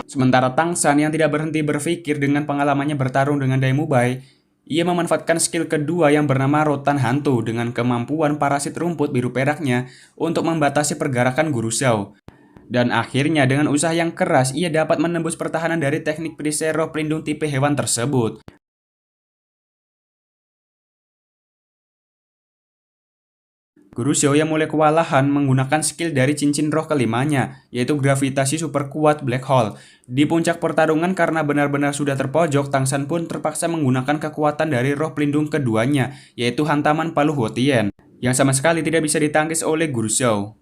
S1: Sementara Tang San yang tidak berhenti berpikir dengan pengalamannya bertarung dengan Dai Mubai, ia memanfaatkan skill kedua yang bernama Rotan Hantu dengan kemampuan parasit rumput biru peraknya untuk membatasi pergerakan Guru Zhou. Dan akhirnya dengan usaha yang keras ia dapat menembus pertahanan dari teknik perisai roh pelindung tipe hewan tersebut. Guru Zhou yang mulai kewalahan menggunakan skill dari cincin roh kelimanya, yaitu gravitasi super kuat Black Hole. Di puncak pertarungan karena benar-benar sudah terpojok, Tang San pun terpaksa menggunakan kekuatan dari roh pelindung keduanya, yaitu hantaman palu Huotien, yang sama sekali tidak bisa ditangkis oleh Guru Zhou.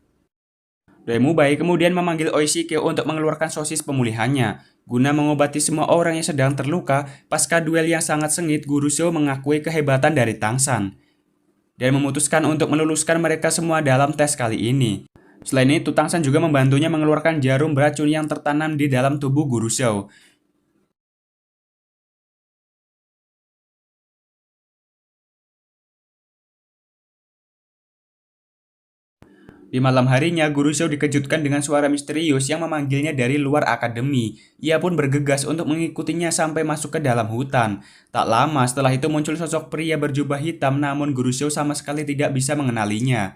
S1: Dai Mubai kemudian memanggil Oi Shike untuk mengeluarkan sosis pemulihannya. Guna mengobati semua orang yang sedang terluka, pasca duel yang sangat sengit, Guru Zhou mengakui kehebatan dari Tang San dan memutuskan untuk meluluskan mereka semua dalam tes kali ini. Selain itu, Tang San juga membantunya mengeluarkan jarum beracun yang tertanam di dalam tubuh Guru Zhou. Di malam harinya, Guru Zhou dikejutkan dengan suara misterius yang memanggilnya dari luar akademi. Ia pun bergegas untuk mengikutinya sampai masuk ke dalam hutan. Tak lama setelah itu muncul sosok pria berjubah hitam, namun Guru Zhou sama sekali tidak bisa mengenalinya.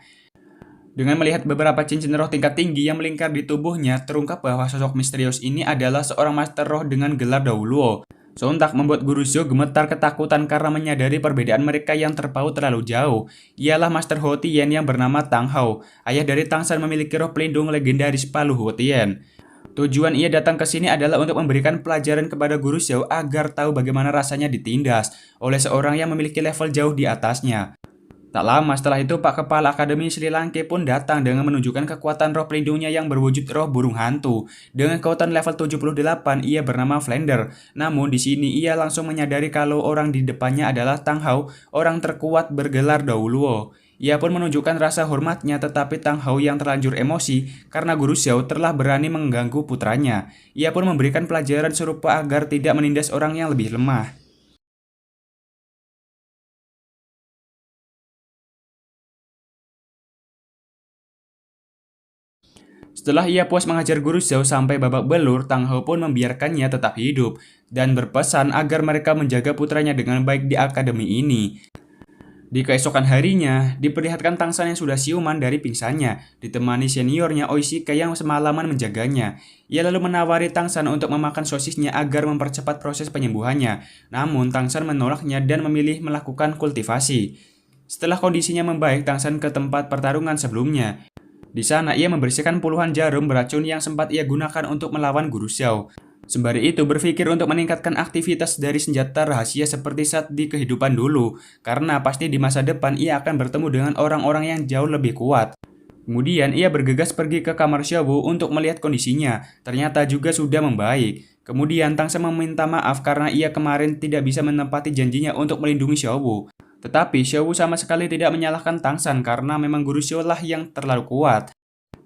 S1: Dengan melihat beberapa cincin roh tingkat tinggi yang melingkar di tubuhnya, terungkap bahwa sosok misterius ini adalah seorang master roh dengan gelar Daoluo. Sontak membuat Guru Zhou gemetar ketakutan karena menyadari perbedaan mereka yang terpaut terlalu jauh. Ialah Master Huotien yang bernama Tang Hao. Ayah dari Tang San memiliki roh pelindung legendaris palu Huotien. Tujuan ia datang ke sini adalah untuk memberikan pelajaran kepada Guru Zhou agar tahu bagaimana rasanya ditindas oleh seorang yang memiliki level jauh di atasnya. Tak lama setelah itu, Pak Kepala Akademi Sri Lanka pun datang dengan menunjukkan kekuatan roh pelindungnya yang berwujud roh burung hantu. Dengan kekuatan level 78, ia bernama Flender. Namun di sini ia langsung menyadari kalau orang di depannya adalah Tang Hao, orang terkuat bergelar Daoluo. Ia pun menunjukkan rasa hormatnya, tetapi Tang Hao yang terlanjur emosi karena Guru Xiao telah berani mengganggu putranya. Ia pun memberikan pelajaran serupa agar tidak menindas orang yang lebih lemah. Setelah ia puas mengajar Guru Xiao sampai babak belur, Tang Hao pun membiarkannya tetap hidup dan berpesan agar mereka menjaga putranya dengan baik di akademi ini. Di keesokan harinya, diperlihatkan Tang San yang sudah siuman dari pingsannya, ditemani seniornya Oishike yang semalaman menjaganya. Ia lalu menawari Tang San untuk memakan sosisnya agar mempercepat proses penyembuhannya. Namun Tang San menolaknya dan memilih melakukan kultivasi. Setelah kondisinya membaik, Tang San ke tempat pertarungan sebelumnya. Di sana ia membersihkan puluhan jarum beracun yang sempat ia gunakan untuk melawan Guru Xiao. Sembari itu berpikir untuk meningkatkan aktivitas dari senjata rahasia seperti saat di kehidupan dulu, karena pasti di masa depan ia akan bertemu dengan orang-orang yang jauh lebih kuat. Kemudian ia bergegas pergi ke kamar Xiaowu untuk melihat kondisinya, ternyata juga sudah membaik. Kemudian Tang San meminta maaf karena ia kemarin tidak bisa menepati janjinya untuk melindungi Xiaowu. Tetapi Xiaowu sama sekali tidak menyalahkan Tang San karena memang Guru Xiao lah yang terlalu kuat.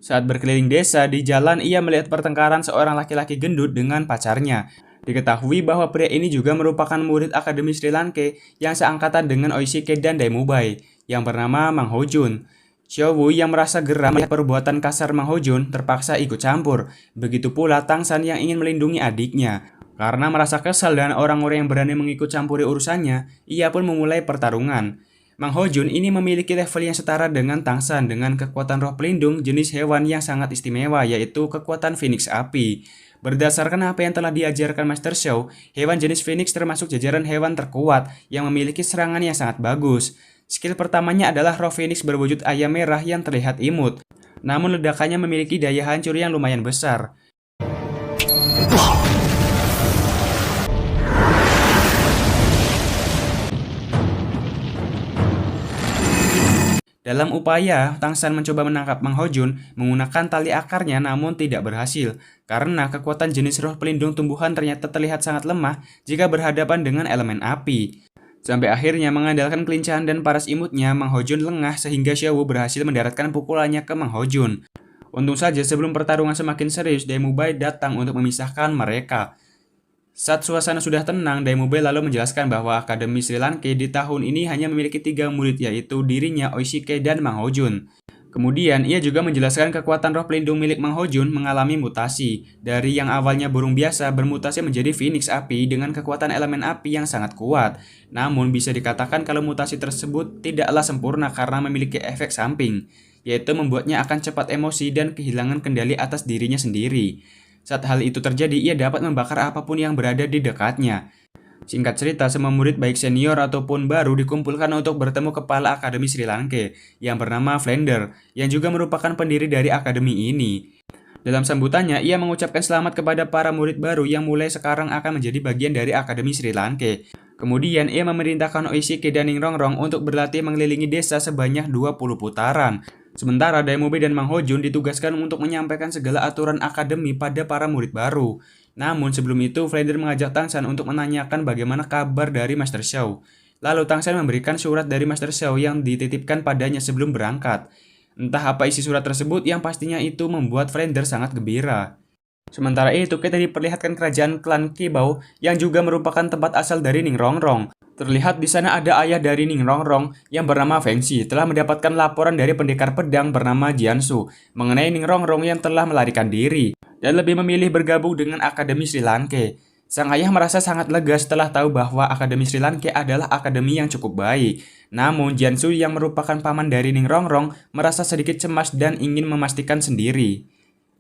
S1: Saat berkeliling desa, di jalan ia melihat pertengkaran seorang laki-laki gendut dengan pacarnya. Diketahui bahwa pria ini juga merupakan murid Akademi Sri Lanka yang seangkatan dengan Oishike dan Daimubai, yang bernama Mang Hojun. Xiaowu yang merasa geram melihat perbuatan kasar Mang Hojun terpaksa ikut campur. Begitu pula Tang San yang ingin melindungi adiknya. Karena merasa kesal dengan orang-orang yang berani mengikut campuri urusannya, ia pun memulai pertarungan. Mang Hojun ini memiliki level yang setara dengan Tang San dengan kekuatan roh pelindung jenis hewan yang sangat istimewa, yaitu kekuatan Phoenix Api. Berdasarkan apa yang telah diajarkan Master Xiao, hewan jenis Phoenix termasuk jajaran hewan terkuat yang memiliki serangan yang sangat bagus. Skill pertamanya adalah roh Phoenix berwujud ayam merah yang terlihat imut, namun ledakannya memiliki daya hancur yang lumayan besar. Dalam upaya, Tang San mencoba menangkap Mang Hojun menggunakan tali akarnya namun tidak berhasil, karena kekuatan jenis roh pelindung tumbuhan ternyata terlihat sangat lemah jika berhadapan dengan elemen api. Sampai akhirnya mengandalkan kelincahan dan paras imutnya, Mang Hojun lengah sehingga Xiaowu berhasil mendaratkan pukulannya ke Mang Hojun. Untung saja sebelum pertarungan semakin serius, Daimubai datang untuk memisahkan mereka. Saat suasana sudah tenang, Daimubai lalu menjelaskan bahwa Akademi Sri Lanka di tahun ini hanya memiliki 3 murid, yaitu dirinya, Oishike, dan Mang Hojun. Kemudian, ia juga menjelaskan kekuatan roh pelindung milik Mang Hojun mengalami mutasi. Dari yang awalnya burung biasa bermutasi menjadi Phoenix Api dengan kekuatan elemen api yang sangat kuat. Namun, bisa dikatakan kalau mutasi tersebut tidaklah sempurna karena memiliki efek samping, yaitu membuatnya akan cepat emosi dan kehilangan kendali atas dirinya sendiri. Saat hal itu terjadi, ia dapat membakar apapun yang berada di dekatnya. Singkat cerita, semua murid baik senior ataupun baru dikumpulkan untuk bertemu kepala Akademi Sri Lanka yang bernama Flender, yang juga merupakan pendiri dari akademi ini. Dalam sambutannya, ia mengucapkan selamat kepada para murid baru yang mulai sekarang akan menjadi bagian dari Akademi Sri Lanka. Kemudian, ia memerintahkan Oishike dan Ningrongrong untuk berlatih mengelilingi desa sebanyak 20 putaran. Sementara Daimubai dan Mang Hojun ditugaskan untuk menyampaikan segala aturan akademi pada para murid baru. Namun sebelum itu, Flender mengajak Tang San untuk menanyakan bagaimana kabar dari Master Xiao. Lalu Tang San memberikan surat dari Master Xiao yang dititipkan padanya sebelum berangkat. Entah apa isi surat tersebut, yang pastinya itu membuat Flender sangat gembira. Sementara itu, kita diperlihatkan kerajaan klan Qibao yang juga merupakan tempat asal dari Ningrongrong. Terlihat di sana ada ayah dari Ningrongrong yang bernama Feng Xi telah mendapatkan laporan dari pendekar pedang bernama Jiansu mengenai Ningrongrong yang telah melarikan diri dan lebih memilih bergabung dengan Akademi Sri Lanka. Sang ayah merasa sangat lega setelah tahu bahwa Akademi Sri Lanka adalah akademi yang cukup baik. Namun Jiansu yang merupakan paman dari Ningrongrong merasa sedikit cemas dan ingin memastikan sendiri.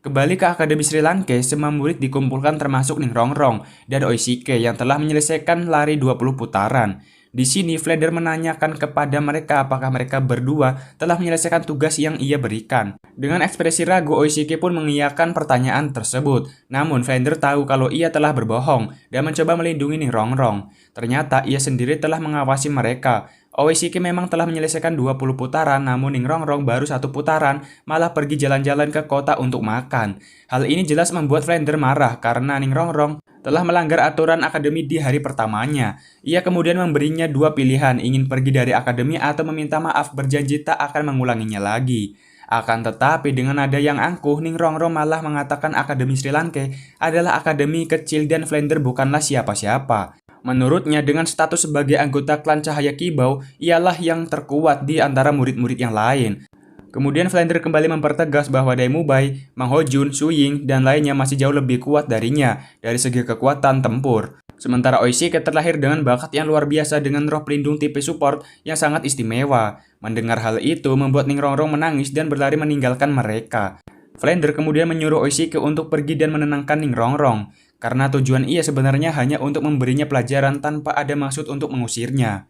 S1: Kembali ke Akademi Sri Lanka, semua murid dikumpulkan termasuk Ningrongrong dan Oishike yang telah menyelesaikan lari 20 putaran. Di sini, Flender menanyakan kepada mereka apakah mereka berdua telah menyelesaikan tugas yang ia berikan. Dengan ekspresi ragu, Oishike pun mengiyakan pertanyaan tersebut. Namun, Flender tahu kalau ia telah berbohong dan mencoba melindungi Ningrongrong. Ternyata, ia sendiri telah mengawasi mereka. Oishike memang telah menyelesaikan 20 putaran, namun Ningrongrong baru 1 putaran, malah pergi jalan-jalan ke kota untuk makan. Hal ini jelas membuat Flender marah karena Ningrongrong Telah melanggar aturan akademi di hari pertamanya, ia kemudian memberinya dua pilihan, ingin pergi dari akademi atau meminta maaf berjanji tak akan mengulanginya lagi. Akan tetapi dengan nada yang angkuh, Ningrongrong malah mengatakan akademi Sri Lanka adalah akademi kecil dan Flander bukanlah siapa-siapa. Menurutnya dengan status sebagai anggota klan Cahaya Kibau, ialah yang terkuat di antara murid-murid yang lain. Kemudian Flander kembali mempertegas bahwa Daimubai, Mang Hojun, Suying, dan lainnya masih jauh lebih kuat darinya dari segi kekuatan tempur. Sementara Oishike terlahir dengan bakat yang luar biasa dengan roh pelindung tipe support yang sangat istimewa. Mendengar hal itu membuat Ningrongrong menangis dan berlari meninggalkan mereka. Flander kemudian menyuruh Oishike untuk pergi dan menenangkan Ningrongrong, karena tujuan ia sebenarnya hanya untuk memberinya pelajaran tanpa ada maksud untuk mengusirnya.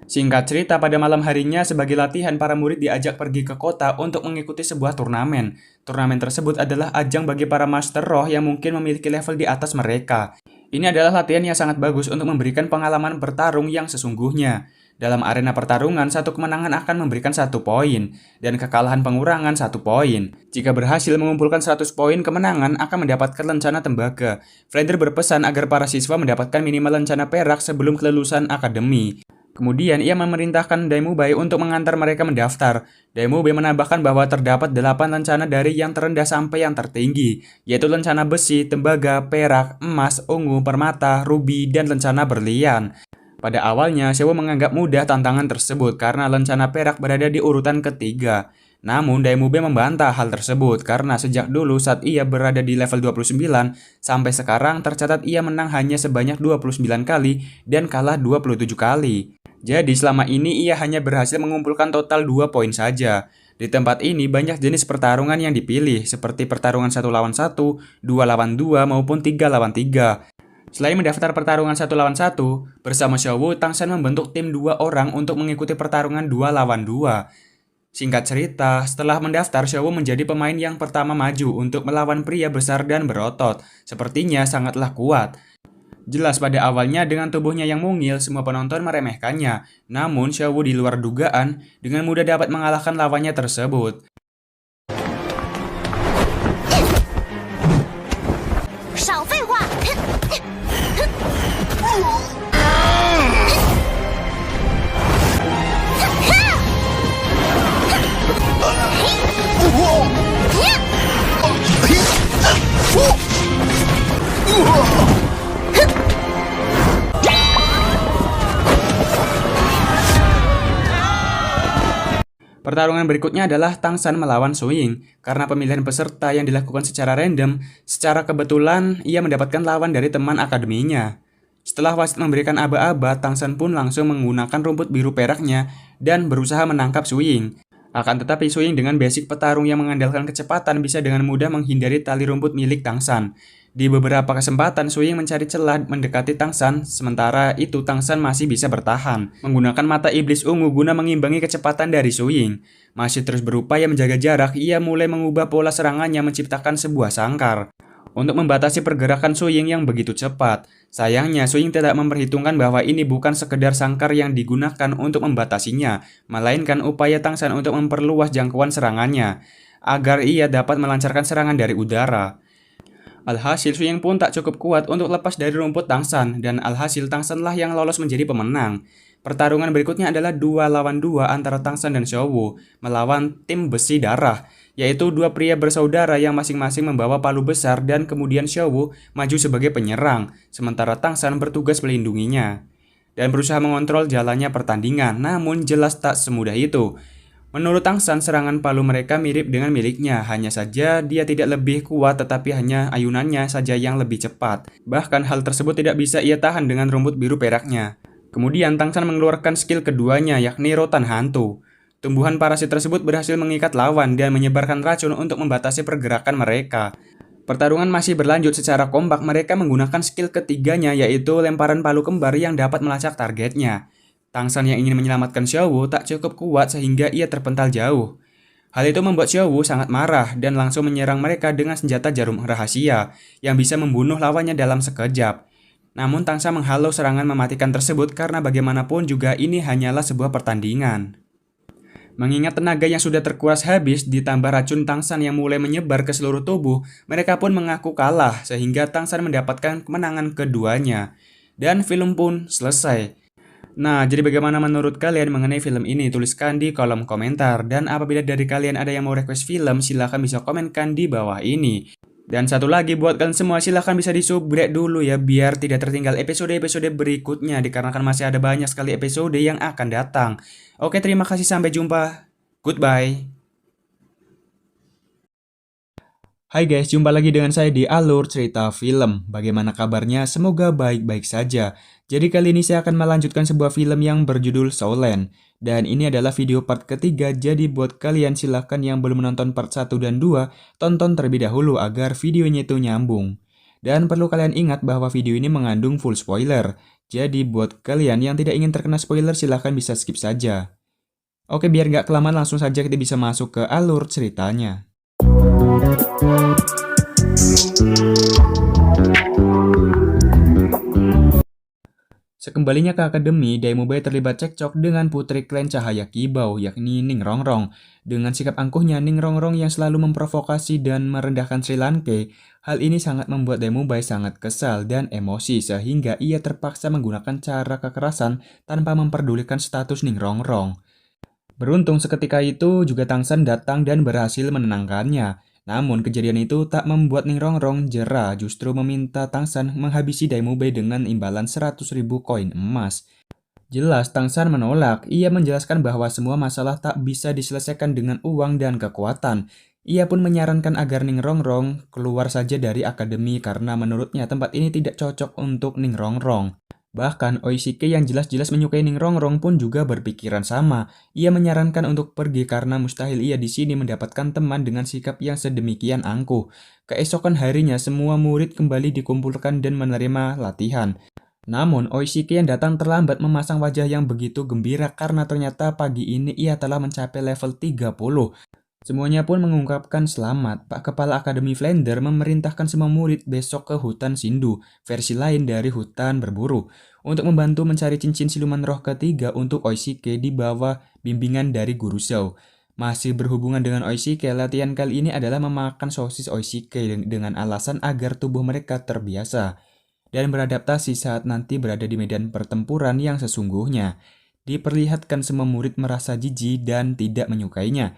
S1: Singkat cerita, pada malam harinya sebagai latihan para murid diajak pergi ke kota untuk mengikuti sebuah turnamen. Turnamen tersebut adalah ajang bagi para master roh yang mungkin memiliki level di atas mereka. Ini adalah latihan yang sangat bagus untuk memberikan pengalaman bertarung yang sesungguhnya. Dalam arena pertarungan, satu kemenangan akan memberikan 1 poin, dan kekalahan pengurangan 1 poin. Jika berhasil mengumpulkan 100 poin kemenangan, akan mendapatkan lencana tembaga. Flander berpesan agar para siswa mendapatkan minimal lencana perak sebelum kelulusan akademi. Kemudian ia memerintahkan Daimubai untuk mengantar mereka mendaftar. Daimubai menambahkan bahwa terdapat 8 lencana dari yang terendah sampai yang tertinggi, yaitu lencana besi, tembaga, perak, emas, ungu, permata, rubi, dan lencana berlian. Pada awalnya, Xiao menganggap mudah tantangan tersebut karena lencana perak berada di urutan ketiga. Namun Daimubai membantah hal tersebut karena sejak dulu saat ia berada di level 29, sampai sekarang tercatat ia menang hanya sebanyak 29 kali dan kalah 27 kali. Jadi selama ini ia hanya berhasil mengumpulkan total 2 poin saja. Di tempat ini banyak jenis pertarungan yang dipilih, seperti pertarungan 1 lawan 1, 2 lawan 2, maupun 3 lawan 3. Selain mendaftar pertarungan 1 lawan 1, bersama Xiao, Tangshan membentuk tim 2 orang untuk mengikuti pertarungan 2 lawan 2. Singkat cerita, setelah mendaftar, Xiao menjadi pemain yang pertama maju untuk melawan pria besar dan berotot. Sepertinya sangatlah kuat. Jelas pada awalnya dengan tubuhnya yang mungil, semua penonton meremehkannya. Namun Xiao di luar dugaan dengan mudah dapat mengalahkan lawannya tersebut. Pertarungan berikutnya adalah Tangshan melawan Suying. Karena pemilihan peserta yang dilakukan secara random, secara kebetulan ia mendapatkan lawan dari teman akademinya. Setelah wasit memberikan aba-aba, Tangshan pun langsung menggunakan rumput biru peraknya dan berusaha menangkap Suying. Akan tetapi Suying dengan basic petarung yang mengandalkan kecepatan bisa dengan mudah menghindari tali rumput milik Tangshan. Di beberapa kesempatan, Suying mencari celah mendekati Tangshan, sementara itu Tangshan masih bisa bertahan, menggunakan mata iblis ungu guna mengimbangi kecepatan dari Suying. Masih terus berupaya menjaga jarak, ia mulai mengubah pola serangannya menciptakan sebuah sangkar untuk membatasi pergerakan Suying yang begitu cepat. Sayangnya, Suying tidak memperhitungkan bahwa ini bukan sekedar sangkar yang digunakan untuk membatasinya, melainkan upaya Tangshan untuk memperluas jangkauan serangannya, agar ia dapat melancarkan serangan dari udara. Alhasil Suying pun tak cukup kuat untuk lepas dari rumput Tangshan, dan alhasil Tangshanlah yang lolos menjadi pemenang. Pertarungan berikutnya adalah 2 lawan 2 antara Tangshan dan Xiao melawan tim besi darah, yaitu 2 pria bersaudara yang masing-masing membawa palu besar dan kemudian Xiao maju sebagai penyerang, sementara Tangshan bertugas melindunginya dan berusaha mengontrol jalannya pertandingan, namun jelas tak semudah itu. Menurut Tangshan, serangan palu mereka mirip dengan miliknya, hanya saja dia tidak lebih kuat tetapi hanya ayunannya saja yang lebih cepat. Bahkan hal tersebut tidak bisa ia tahan dengan rumput biru peraknya. Kemudian Tangshan mengeluarkan skill keduanya, yakni rotan hantu. Tumbuhan parasit tersebut berhasil mengikat lawan dan menyebarkan racun untuk membatasi pergerakan mereka. Pertarungan masih berlanjut secara kompak, mereka menggunakan skill ketiganya, yaitu lemparan palu kembar yang dapat melacak targetnya. Tangshan yang ingin menyelamatkan Xiao tak cukup kuat sehingga ia terpental jauh. Hal itu membuat Xiao sangat marah dan langsung menyerang mereka dengan senjata jarum rahasia yang bisa membunuh lawannya dalam sekejap. Namun Tangshan menghalau serangan mematikan tersebut karena bagaimanapun juga ini hanyalah sebuah pertandingan. Mengingat tenaga yang sudah terkuras habis ditambah racun tangsan yang mulai menyebar ke seluruh tubuh, mereka pun mengaku kalah sehingga tangsan mendapatkan kemenangan keduanya. Dan film pun selesai. Nah, jadi bagaimana menurut kalian mengenai film ini? Tuliskan di kolom komentar. Dan apabila dari kalian ada yang mau request film, silahkan bisa komenkan di bawah ini. Dan satu lagi buat kalian semua, silahkan bisa di-subscribe dulu ya, biar tidak tertinggal episode-episode berikutnya, dikarenakan masih ada banyak sekali episode yang akan datang. Oke, terima kasih, sampai jumpa. Goodbye. Hai guys, jumpa lagi dengan saya di Alur Cerita Film. Bagaimana kabarnya? Semoga baik-baik saja. Jadi kali ini saya akan melanjutkan sebuah film yang berjudul Soulland. Dan ini adalah video part ketiga, jadi buat kalian silahkan yang belum menonton part 1 dan 2, tonton terlebih dahulu agar videonya itu nyambung. Dan perlu kalian ingat bahwa video ini mengandung full spoiler. Jadi buat kalian yang tidak ingin terkena spoiler silahkan bisa skip saja. Oke, biar nggak kelamaan langsung saja kita bisa masuk ke alur ceritanya. Sekembalinya ke akademi, Daimubei terlibat cekcok dengan putri klan Cahaya Kibau, yakni Ning Rongrong. Dengan sikap angkuhnya, Ning Rongrong yang selalu memprovokasi dan merendahkan Sri Lanka, hal ini sangat membuat Daimubei sangat kesal dan emosi sehingga ia terpaksa menggunakan cara kekerasan tanpa memperdulikan status Ning Rongrong. Beruntung seketika itu juga Tangsan datang dan berhasil menenangkannya. Namun kejadian itu tak membuat Ning Rongrong jera, justru meminta Tangsan menghabisi Daimubei dengan imbalan 100.000 koin emas. Jelas Tangsan menolak, ia menjelaskan bahwa semua masalah tak bisa diselesaikan dengan uang dan kekuatan. Ia pun menyarankan agar Ning Rongrong keluar saja dari akademi karena menurutnya tempat ini tidak cocok untuk Ning Rongrong. Bahkan Oishike yang jelas-jelas menyukai Ning Rongrong pun juga berpikiran sama. Ia menyarankan untuk pergi karena mustahil ia di sini mendapatkan teman dengan sikap yang sedemikian angkuh. Keesokan harinya semua murid kembali dikumpulkan dan menerima latihan. Namun Oishike yang datang terlambat memasang wajah yang begitu gembira karena ternyata pagi ini ia telah mencapai level 30. Semuanya pun mengungkapkan selamat. Pak Kepala Akademi Flender memerintahkan semua murid besok ke hutan Sindu, versi lain dari hutan berburu, untuk membantu mencari cincin siluman roh ketiga untuk Oishike di bawah bimbingan dari Guru Zhou. Masih berhubungan dengan Oishike, latihan kali ini adalah memakan sosis Oishike dengan alasan agar tubuh mereka terbiasa dan beradaptasi saat nanti berada di medan pertempuran yang sesungguhnya. Diperlihatkan semua murid merasa jijik dan tidak menyukainya.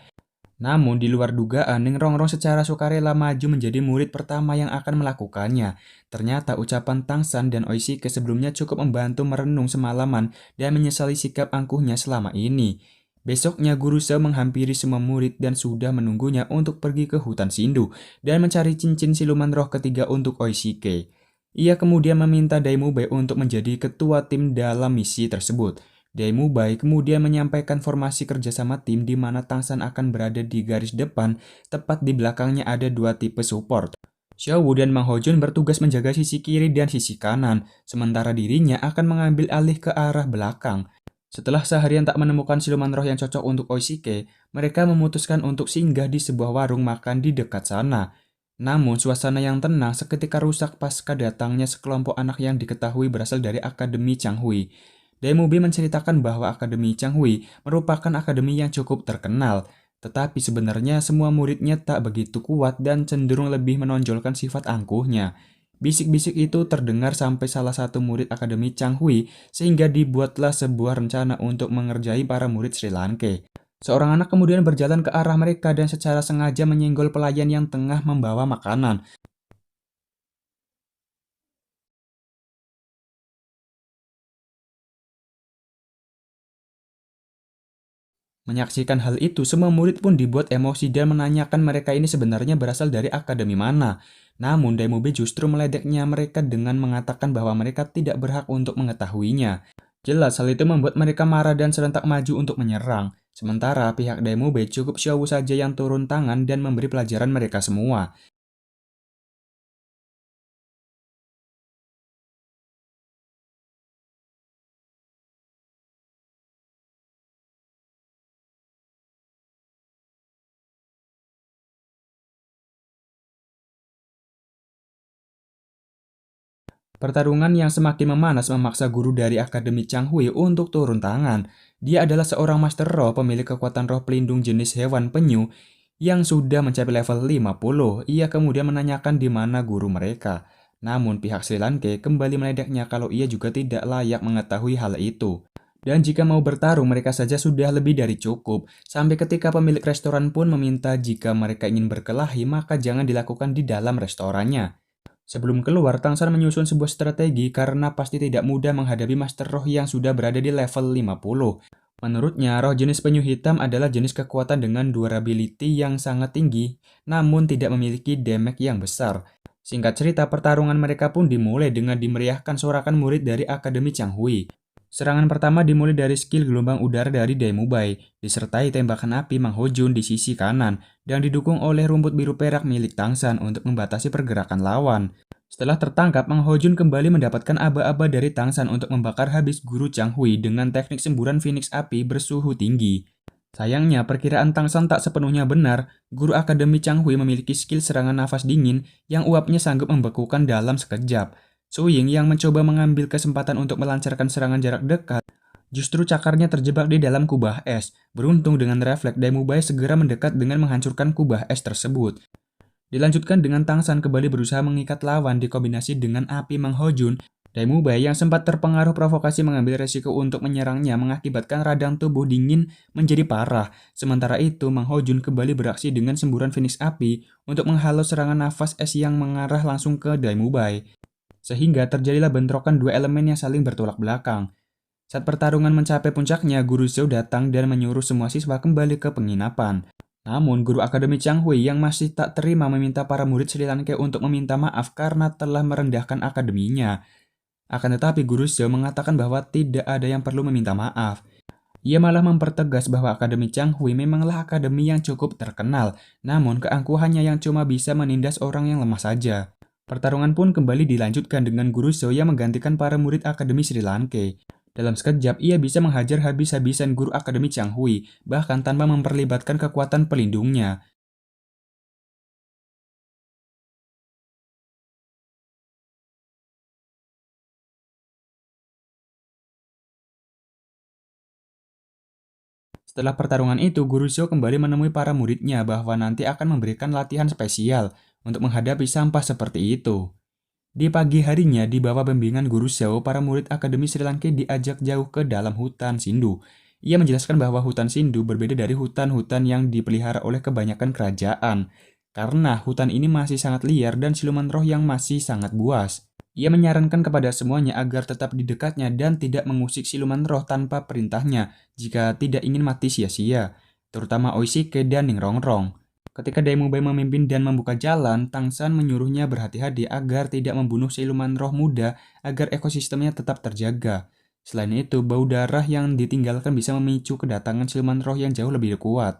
S1: Namun di luar dugaan, Ning Rongrong secara sukarela maju menjadi murid pertama yang akan melakukannya. Ternyata ucapan Tangsan dan Oishike sebelumnya cukup membantu merenung semalaman dan menyesali sikap angkuhnya selama ini. Besoknya Guru Zhou menghampiri semua murid dan sudah menunggunya untuk pergi ke hutan Sindu dan mencari cincin siluman roh ketiga untuk Oishike. Ia kemudian meminta Daimubei untuk menjadi ketua tim dalam misi tersebut. Daimubei kemudian menyampaikan formasi kerjasama tim di mana Tangsan akan berada di garis depan, tepat di belakangnya ada dua tipe support. Xiaowu dan Mang Hojun bertugas menjaga sisi kiri dan sisi kanan, sementara dirinya akan mengambil alih ke arah belakang. Setelah seharian tak menemukan siluman roh yang cocok untuk Oishike, mereka memutuskan untuk singgah di sebuah warung makan di dekat sana. Namun suasana yang tenang seketika rusak pasca datangnya sekelompok anak yang diketahui berasal dari Akademi Changhui. Daimubei menceritakan bahwa Akademi Changhui merupakan akademi yang cukup terkenal, tetapi sebenarnya semua muridnya tak begitu kuat dan cenderung lebih menonjolkan sifat angkuhnya. Bisik-bisik itu terdengar sampai salah satu murid Akademi Changhui sehingga dibuatlah sebuah rencana untuk mengerjai para murid Sri Lanka. Seorang anak kemudian berjalan ke arah mereka dan secara sengaja menyenggol pelayan yang tengah membawa makanan. Menyaksikan hal itu, semua murid pun dibuat emosi dan menanyakan mereka ini sebenarnya berasal dari akademi mana. Namun, Daimubei justru meledeknya mereka dengan mengatakan bahwa mereka tidak berhak untuk mengetahuinya. Jelas, hal itu membuat mereka marah dan serentak maju untuk menyerang. Sementara pihak Daimubei cukup Xiaowu saja yang turun tangan dan memberi pelajaran mereka semua. Pertarungan yang semakin memanas memaksa guru dari Akademi Changhui untuk turun tangan. Dia adalah seorang Master Roh pemilik kekuatan roh pelindung jenis hewan penyu yang sudah mencapai level 50. Ia kemudian menanyakan di mana guru mereka. Namun pihak Sri Lanka kembali meledaknya kalau ia juga tidak layak mengetahui hal itu. Dan jika mau bertarung mereka saja sudah lebih dari cukup. Sampai ketika pemilik restoran pun meminta jika mereka ingin berkelahi maka jangan dilakukan di dalam restorannya. Sebelum keluar, Tang San menyusun sebuah strategi karena pasti tidak mudah menghadapi Master Roh yang sudah berada di level 50. Menurutnya, roh jenis penyu hitam adalah jenis kekuatan dengan durability yang sangat tinggi, namun tidak memiliki damage yang besar. Singkat cerita, pertarungan mereka pun dimulai dengan dimeriahkan sorakan murid dari Akademi Changhui. Serangan pertama dimulai dari skill gelombang udara dari Daimubai, disertai tembakan api Mang Hojun di sisi kanan, dan didukung oleh rumput biru perak milik Tang San untuk membatasi pergerakan lawan. Setelah tertangkap, Mang Hojun kembali mendapatkan aba-aba dari Tang San untuk membakar habis guru Changhui dengan teknik semburan Phoenix api bersuhu tinggi. Sayangnya, perkiraan Tang San tak sepenuhnya benar. Guru Akademi Changhui memiliki skill serangan nafas dingin yang uapnya sanggup membekukan dalam sekejap. Su Ying yang mencoba mengambil kesempatan untuk melancarkan serangan jarak dekat, justru cakarnya terjebak di dalam kubah es. Beruntung dengan refleks, Daimubai segera mendekat dengan menghancurkan kubah es tersebut. Dilanjutkan dengan Tang San kembali berusaha mengikat lawan dikombinasi dengan api Mang Hojun. Daimubai yang sempat terpengaruh provokasi mengambil resiko untuk menyerangnya mengakibatkan radang tubuh dingin menjadi parah. Sementara itu, Mang Hojun kembali beraksi dengan semburan Phoenix api untuk menghalau serangan nafas es yang mengarah langsung ke Daimubai. Sehingga terjadilah bentrokan dua elemen yang saling bertolak belakang. Saat pertarungan mencapai puncaknya, Guru Zhou datang dan menyuruh semua siswa kembali ke penginapan. Namun, guru Akademi Changhui yang masih tak terima meminta para murid Sri Lanka untuk meminta maaf karena telah merendahkan akademinya. Akan tetapi, Guru Zhou mengatakan bahwa tidak ada yang perlu meminta maaf. Ia malah mempertegas bahwa Akademi Changhui memanglah akademi yang cukup terkenal, namun keangkuhannya yang cuma bisa menindas orang yang lemah saja. Pertarungan pun kembali dilanjutkan dengan Guru Zhou yang menggantikan para murid Akademi Sri Lanka. Dalam sekejap, ia bisa menghajar habis-habisan guru Akademi Changhui, bahkan tanpa memperlibatkan kekuatan pelindungnya. Setelah pertarungan itu, Guru Zhou kembali menemui para muridnya bahwa nanti akan memberikan latihan spesial untuk menghadapi sampah seperti itu. Di pagi harinya, di bawah bimbingan Guru Zhou, para murid Akademi Sri Lanka diajak jauh ke dalam hutan Sindu. Ia menjelaskan bahwa hutan Sindu berbeda dari hutan-hutan yang dipelihara oleh kebanyakan kerajaan, karena hutan ini masih sangat liar dan siluman roh yang masih sangat buas. Ia menyarankan kepada semuanya agar tetap di dekatnya dan tidak mengusik siluman roh tanpa perintahnya jika tidak ingin mati sia-sia, terutama Oishike dan Ningrongrong. Ketika Daimubai memimpin dan membuka jalan, Tang San menyuruhnya berhati-hati agar tidak membunuh siluman roh muda agar ekosistemnya tetap terjaga. Selain itu, bau darah yang ditinggalkan bisa memicu kedatangan siluman roh yang jauh lebih kuat.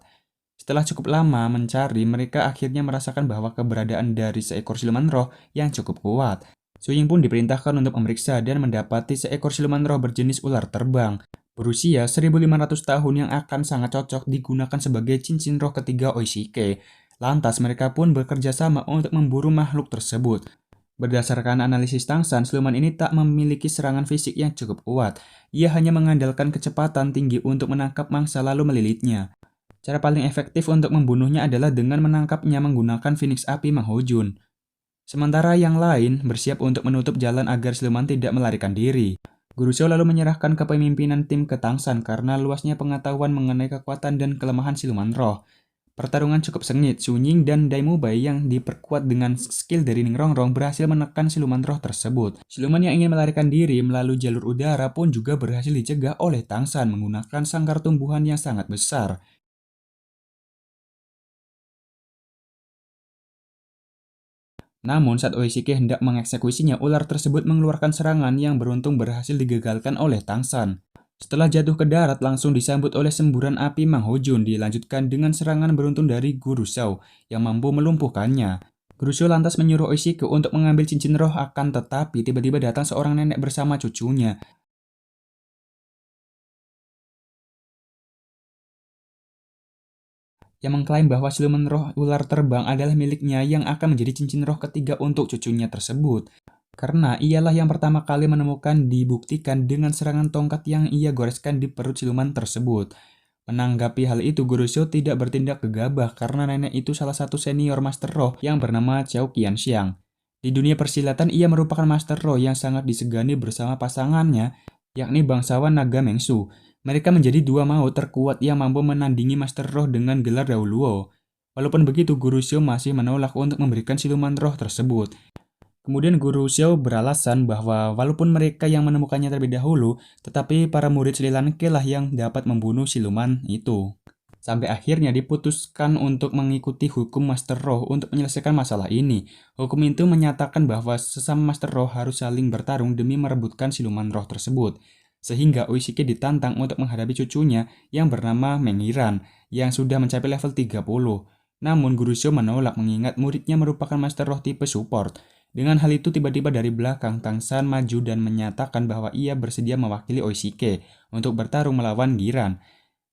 S1: Setelah cukup lama mencari, mereka akhirnya merasakan bahwa keberadaan dari seekor siluman roh yang cukup kuat. Su Ying pun diperintahkan untuk memeriksa dan mendapati seekor siluman roh berjenis ular terbang, berusia 1500 tahun yang akan sangat cocok digunakan sebagai cincin roh ketiga Oishike. Lantas mereka pun bekerja sama untuk memburu makhluk tersebut. Berdasarkan analisis Tang San, siluman ini tak memiliki serangan fisik yang cukup kuat. Ia hanya mengandalkan kecepatan tinggi untuk menangkap mangsa lalu melilitnya. Cara paling efektif untuk membunuhnya adalah dengan menangkapnya menggunakan Phoenix api Mang Hojun. Sementara yang lain bersiap untuk menutup jalan agar siluman tidak melarikan diri. Guru Zhou lalu menyerahkan kepemimpinan tim ke Tang San karena luasnya pengetahuan mengenai kekuatan dan kelemahan siluman roh. Pertarungan cukup sengit, Su Ying dan Daimubai yang diperkuat dengan skill dari Ningrongrong berhasil menekan siluman roh tersebut. Siluman yang ingin melarikan diri melalui jalur udara pun juga berhasil dicegah oleh Tang San menggunakan sangkar tumbuhan yang sangat besar. Namun saat Oishike hendak mengeksekusinya, ular tersebut mengeluarkan serangan yang beruntung berhasil digagalkan oleh Tang San. Setelah jatuh ke darat langsung disambut oleh semburan api Mang Hojun, dilanjutkan dengan serangan beruntun dari Guru Zhou yang mampu melumpuhkannya. Guru Zhou lantas menyuruh Oishike untuk mengambil cincin roh, akan tetapi tiba-tiba datang seorang nenek bersama cucunya. Yang mengklaim bahwa siluman roh ular terbang adalah miliknya yang akan menjadi cincin roh ketiga untuk cucunya tersebut. Karena ialah yang pertama kali menemukan dibuktikan dengan serangan tongkat yang ia goreskan di perut siluman tersebut. Menanggapi hal itu, Guru Xiao tidak bertindak gegabah karena nenek itu salah satu senior Master Roh yang bernama Qiao Qianxiang. Di dunia persilatan, ia merupakan Master Roh yang sangat disegani bersama pasangannya, yakni bangsawan Naga Mengsu. Mereka menjadi dua maut terkuat yang mampu menandingi Master Roh dengan gelar Daoluo. Walaupun begitu, Guru Xiao masih menolak untuk memberikan siluman roh tersebut. Kemudian Guru Xiao beralasan bahwa walaupun mereka yang menemukannya terlebih dahulu, tetapi para murid Sri Lanka lah yang dapat membunuh siluman itu. Sampai akhirnya diputuskan untuk mengikuti hukum Master Roh untuk menyelesaikan masalah ini. Hukum itu menyatakan bahwa sesama Master Roh harus saling bertarung demi merebutkan siluman roh tersebut. Sehingga Uishike ditantang untuk menghadapi cucunya yang bernama Mengiran, yang sudah mencapai level 30. Namun Guru Xiao menolak mengingat muridnya merupakan Master Roh tipe support. Dengan hal itu tiba-tiba dari belakang Tang San maju dan menyatakan bahwa ia bersedia mewakili Oishike untuk bertarung melawan Giran.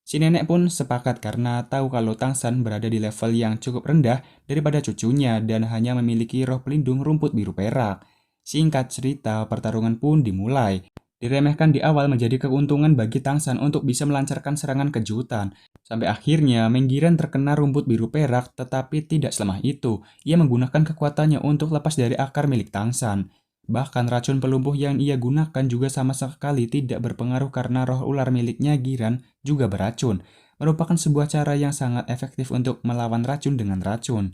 S1: Si nenek pun sepakat karena tahu kalau Tang San berada di level yang cukup rendah daripada cucunya dan hanya memiliki roh pelindung rumput biru perak. Singkat cerita, pertarungan pun dimulai. Diremehkan di awal menjadi keuntungan bagi Tang San untuk bisa melancarkan serangan kejutan. Sampai akhirnya Menggiran terkena rumput biru perak, tetapi tidak selama itu. Ia menggunakan kekuatannya untuk lepas dari akar milik Tang San. Bahkan racun pelumpuh yang ia gunakan juga sama sekali tidak berpengaruh karena roh ular miliknya Giran juga beracun. Merupakan sebuah cara yang sangat efektif untuk melawan racun dengan racun.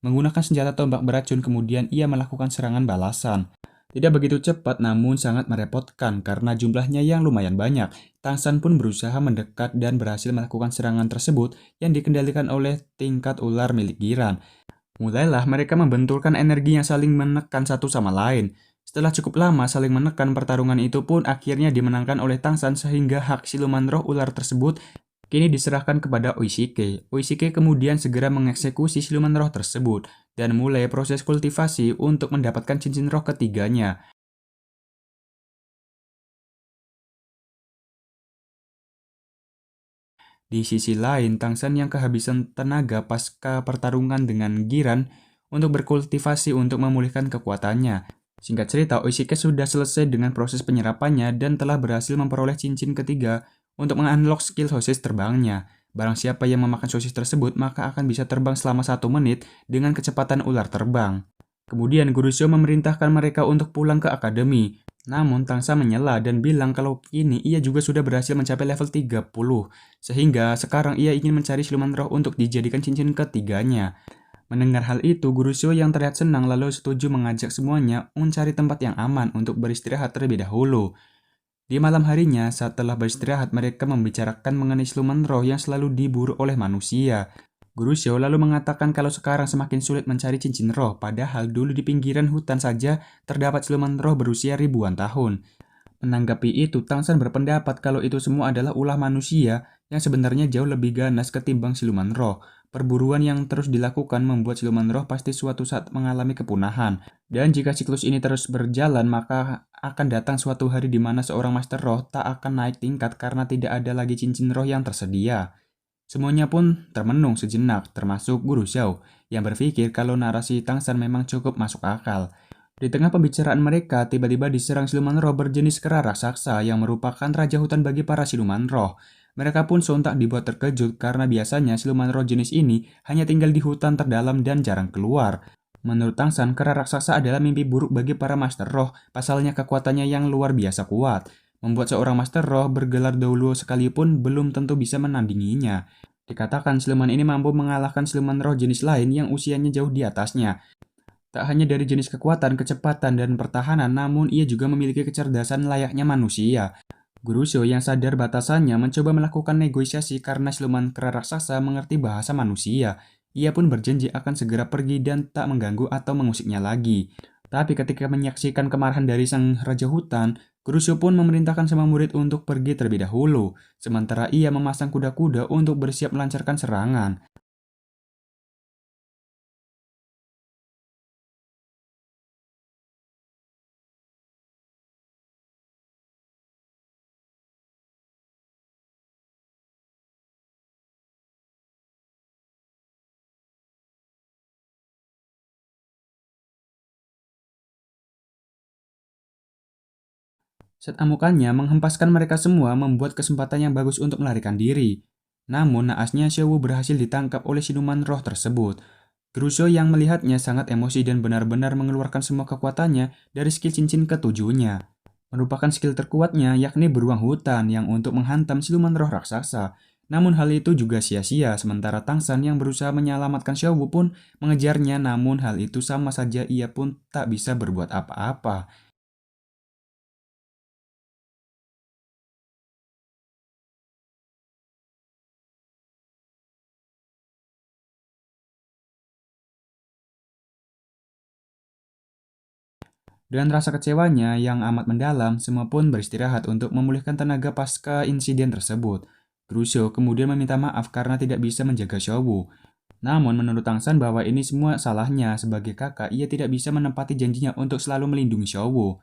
S1: Menggunakan senjata tombak beracun kemudian ia melakukan serangan balasan. Tidak begitu cepat namun sangat merepotkan karena jumlahnya yang lumayan banyak. Tang San pun berusaha mendekat dan berhasil melakukan serangan tersebut yang dikendalikan oleh tingkat ular milik Giran. Mulailah mereka membenturkan energi yang saling menekan satu sama lain. Setelah cukup lama saling menekan, pertarungan itu pun akhirnya dimenangkan oleh Tang San sehingga hak siluman roh ular tersebut kini diserahkan kepada Oishike. Oishike kemudian segera mengeksekusi siluman roh tersebut dan mulai proses kultivasi untuk mendapatkan cincin roh ketiganya. Di sisi lain, Tang San yang kehabisan tenaga pasca pertarungan dengan Giran untuk berkultivasi untuk memulihkan kekuatannya. Singkat cerita, Oishike sudah selesai dengan proses penyerapannya dan telah berhasil memperoleh cincin ketiga untuk mengunlock skill sosis terbangnya. Barang siapa yang memakan sosis tersebut, maka akan bisa terbang selama 1 menit dengan kecepatan ular terbang. Kemudian Guru Xiao memerintahkan mereka untuk pulang ke akademi. Namun Tang San menyela dan bilang kalau kini ia juga sudah berhasil mencapai level 30. Sehingga sekarang ia ingin mencari siluman roh untuk dijadikan cincin ketiganya. Mendengar hal itu, Guru Xiao yang terlihat senang lalu setuju mengajak semuanya mencari tempat yang aman untuk beristirahat terlebih dahulu. Di malam harinya, saat telah beristirahat, mereka membicarakan mengenai siluman roh yang selalu diburu oleh manusia. Guru Xiao lalu mengatakan kalau sekarang semakin sulit mencari cincin roh, padahal dulu di pinggiran hutan saja terdapat siluman roh berusia ribuan tahun. Menanggapi itu, Tang San berpendapat kalau itu semua adalah ulah manusia yang sebenarnya jauh lebih ganas ketimbang siluman roh. Perburuan yang terus dilakukan membuat siluman roh pasti suatu saat mengalami kepunahan. Dan jika siklus ini terus berjalan, maka akan datang suatu hari di mana seorang master roh tak akan naik tingkat karena tidak ada lagi cincin roh yang tersedia. Semuanya pun termenung sejenak, termasuk Guru Xiao, yang berpikir kalau narasi Tang San memang cukup masuk akal. Di tengah pembicaraan mereka, tiba-tiba diserang siluman roh berjenis kera raksasa yang merupakan raja hutan bagi para siluman roh. Mereka pun sontak dibuat terkejut karena biasanya siluman roh jenis ini hanya tinggal di hutan terdalam dan jarang keluar. Menurut Tang San, kera raksasa adalah mimpi buruk bagi para master roh, pasalnya kekuatannya yang luar biasa kuat. Membuat seorang master roh bergelar Dauluo sekalipun belum tentu bisa menandinginya. Dikatakan siluman ini mampu mengalahkan siluman roh jenis lain yang usianya jauh di atasnya. Tak hanya dari jenis kekuatan, kecepatan, dan pertahanan, namun ia juga memiliki kecerdasan layaknya manusia. Guru Xiao yang sadar batasannya mencoba melakukan negosiasi karena siluman kera raksasa mengerti bahasa manusia. Ia pun berjanji akan segera pergi dan tak mengganggu atau mengusiknya lagi. Tapi ketika menyaksikan kemarahan dari sang raja hutan, Guru Xiao pun memerintahkan semua murid untuk pergi terlebih dahulu, sementara ia memasang kuda-kuda untuk bersiap melancarkan serangan. Saat amukannya menghempaskan mereka semua membuat kesempatan yang bagus untuk melarikan diri. Namun naasnya Xiaowu berhasil ditangkap oleh siluman roh tersebut. Grusho yang melihatnya sangat emosi dan benar-benar mengeluarkan semua kekuatannya dari skill cincin ketujuhnya. Merupakan skill terkuatnya yakni beruang hutan yang untuk menghantam siluman roh raksasa. Namun hal itu juga sia-sia sementara Tangsan yang berusaha menyelamatkan Xiaowu pun mengejarnya, namun hal itu sama saja ia pun tak bisa berbuat apa-apa. Dengan rasa kecewanya yang amat mendalam, semua pun beristirahat untuk memulihkan tenaga pasca insiden tersebut. Grusho kemudian meminta maaf karena tidak bisa menjaga Xiaowu. Namun menurut Tangsan bahwa ini semua salahnya sebagai kakak, ia tidak bisa menepati janjinya untuk selalu melindungi Xiaowu.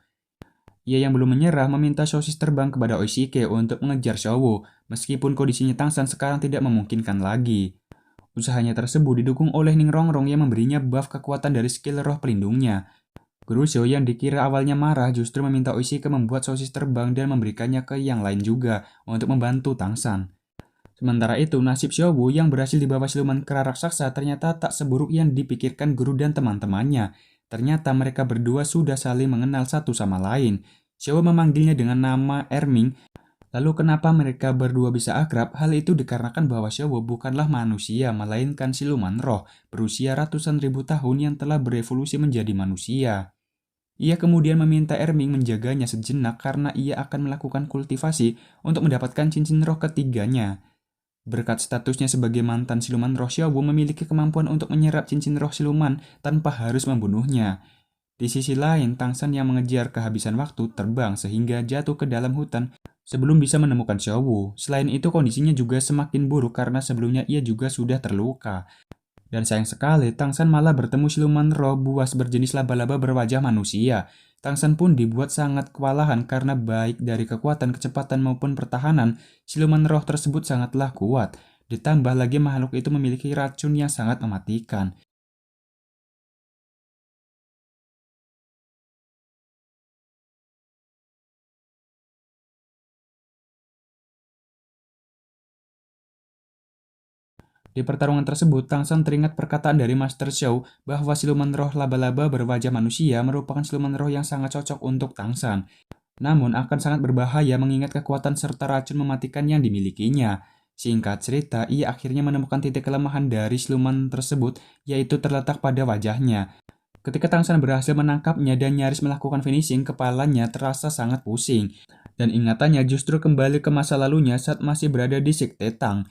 S1: Ia yang belum menyerah meminta sosis terbang kepada Oishike untuk mengejar Xiaowu, meskipun kondisinya Tangsan sekarang tidak memungkinkan lagi. Usahanya tersebut didukung oleh Ning Rongrong yang memberinya buff kekuatan dari skill roh pelindungnya. Grusho yang dikira awalnya marah justru meminta Oishike membuat sosis terbang dan memberikannya ke yang lain juga untuk membantu Tangsan. Sementara itu, nasib Xiaowu yang berhasil dibawa siluman kera raksasa ternyata tak seburuk yang dipikirkan guru dan teman-temannya. Ternyata mereka berdua sudah saling mengenal satu sama lain. Xiaowu memanggilnya dengan nama Erming. Lalu kenapa mereka berdua bisa akrab? Hal itu dikarenakan bahwa Xiaowu bukanlah manusia, melainkan siluman roh berusia ratusan ribu tahun yang telah berevolusi menjadi manusia. Ia kemudian meminta Erming menjaganya sejenak karena ia akan melakukan kultivasi untuk mendapatkan cincin roh ketiganya. Berkat statusnya sebagai mantan siluman roh, Xiaowu memiliki kemampuan untuk menyerap cincin roh siluman tanpa harus membunuhnya. Di sisi lain, Tangsan yang mengejar kehabisan waktu terbang sehingga jatuh ke dalam hutan sebelum bisa menemukan Xiaowu. Selain itu, kondisinya juga semakin buruk karena sebelumnya ia juga sudah terluka. Dan sayang sekali, Tangsan malah bertemu siluman roh buas berjenis laba-laba berwajah manusia. Tangsan pun dibuat sangat kewalahan karena baik dari kekuatan, kecepatan maupun pertahanan, siluman roh tersebut sangatlah kuat. Ditambah lagi makhluk itu memiliki racun yang sangat mematikan. Di pertarungan tersebut, Tangsan teringat perkataan dari Master Xiao bahwa siluman roh laba-laba berwajah manusia merupakan siluman roh yang sangat cocok untuk Tangsan. Namun akan sangat berbahaya mengingat kekuatan serta racun mematikan yang dimilikinya. Singkat cerita, ia akhirnya menemukan titik kelemahan dari siluman tersebut, yaitu terletak pada wajahnya. Ketika Tangsan berhasil menangkapnya dan nyaris melakukan finishing, kepalanya terasa sangat pusing. Dan ingatannya justru kembali ke masa lalunya saat masih berada di Sekte Tang.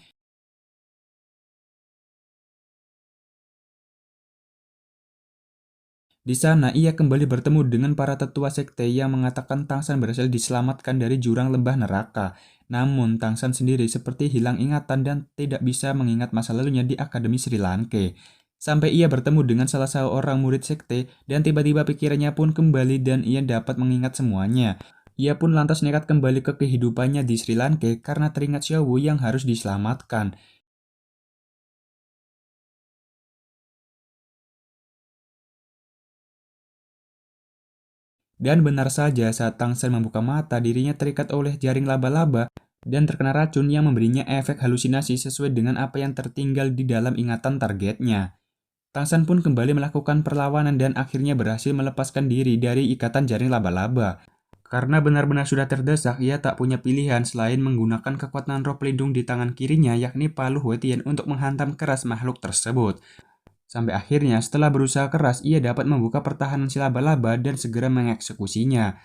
S1: Di sana, ia kembali bertemu dengan para tetua sekte yang mengatakan Tangsan berhasil diselamatkan dari jurang lembah neraka. Namun, Tangsan sendiri seperti hilang ingatan dan tidak bisa mengingat masa lalunya di Akademi Sri Lanka. Sampai ia bertemu dengan salah seorang murid sekte dan tiba-tiba pikirannya pun kembali dan ia dapat mengingat semuanya. Ia pun lantas nekat kembali ke kehidupannya di Sri Lanka karena teringat Xiaowu yang harus diselamatkan. Dan benar saja saat Tangsan membuka mata, dirinya terikat oleh jaring laba-laba dan terkena racun yang memberinya efek halusinasi sesuai dengan apa yang tertinggal di dalam ingatan targetnya. Tangsan pun kembali melakukan perlawanan dan akhirnya berhasil melepaskan diri dari ikatan jaring laba-laba. Karena benar-benar sudah terdesak, ia tak punya pilihan selain menggunakan kekuatan roh pelindung di tangan kirinya yakni palu Huetian untuk menghantam keras makhluk tersebut. Sampai akhirnya setelah berusaha keras, ia dapat membuka pertahanan si laba-laba dan segera mengeksekusinya.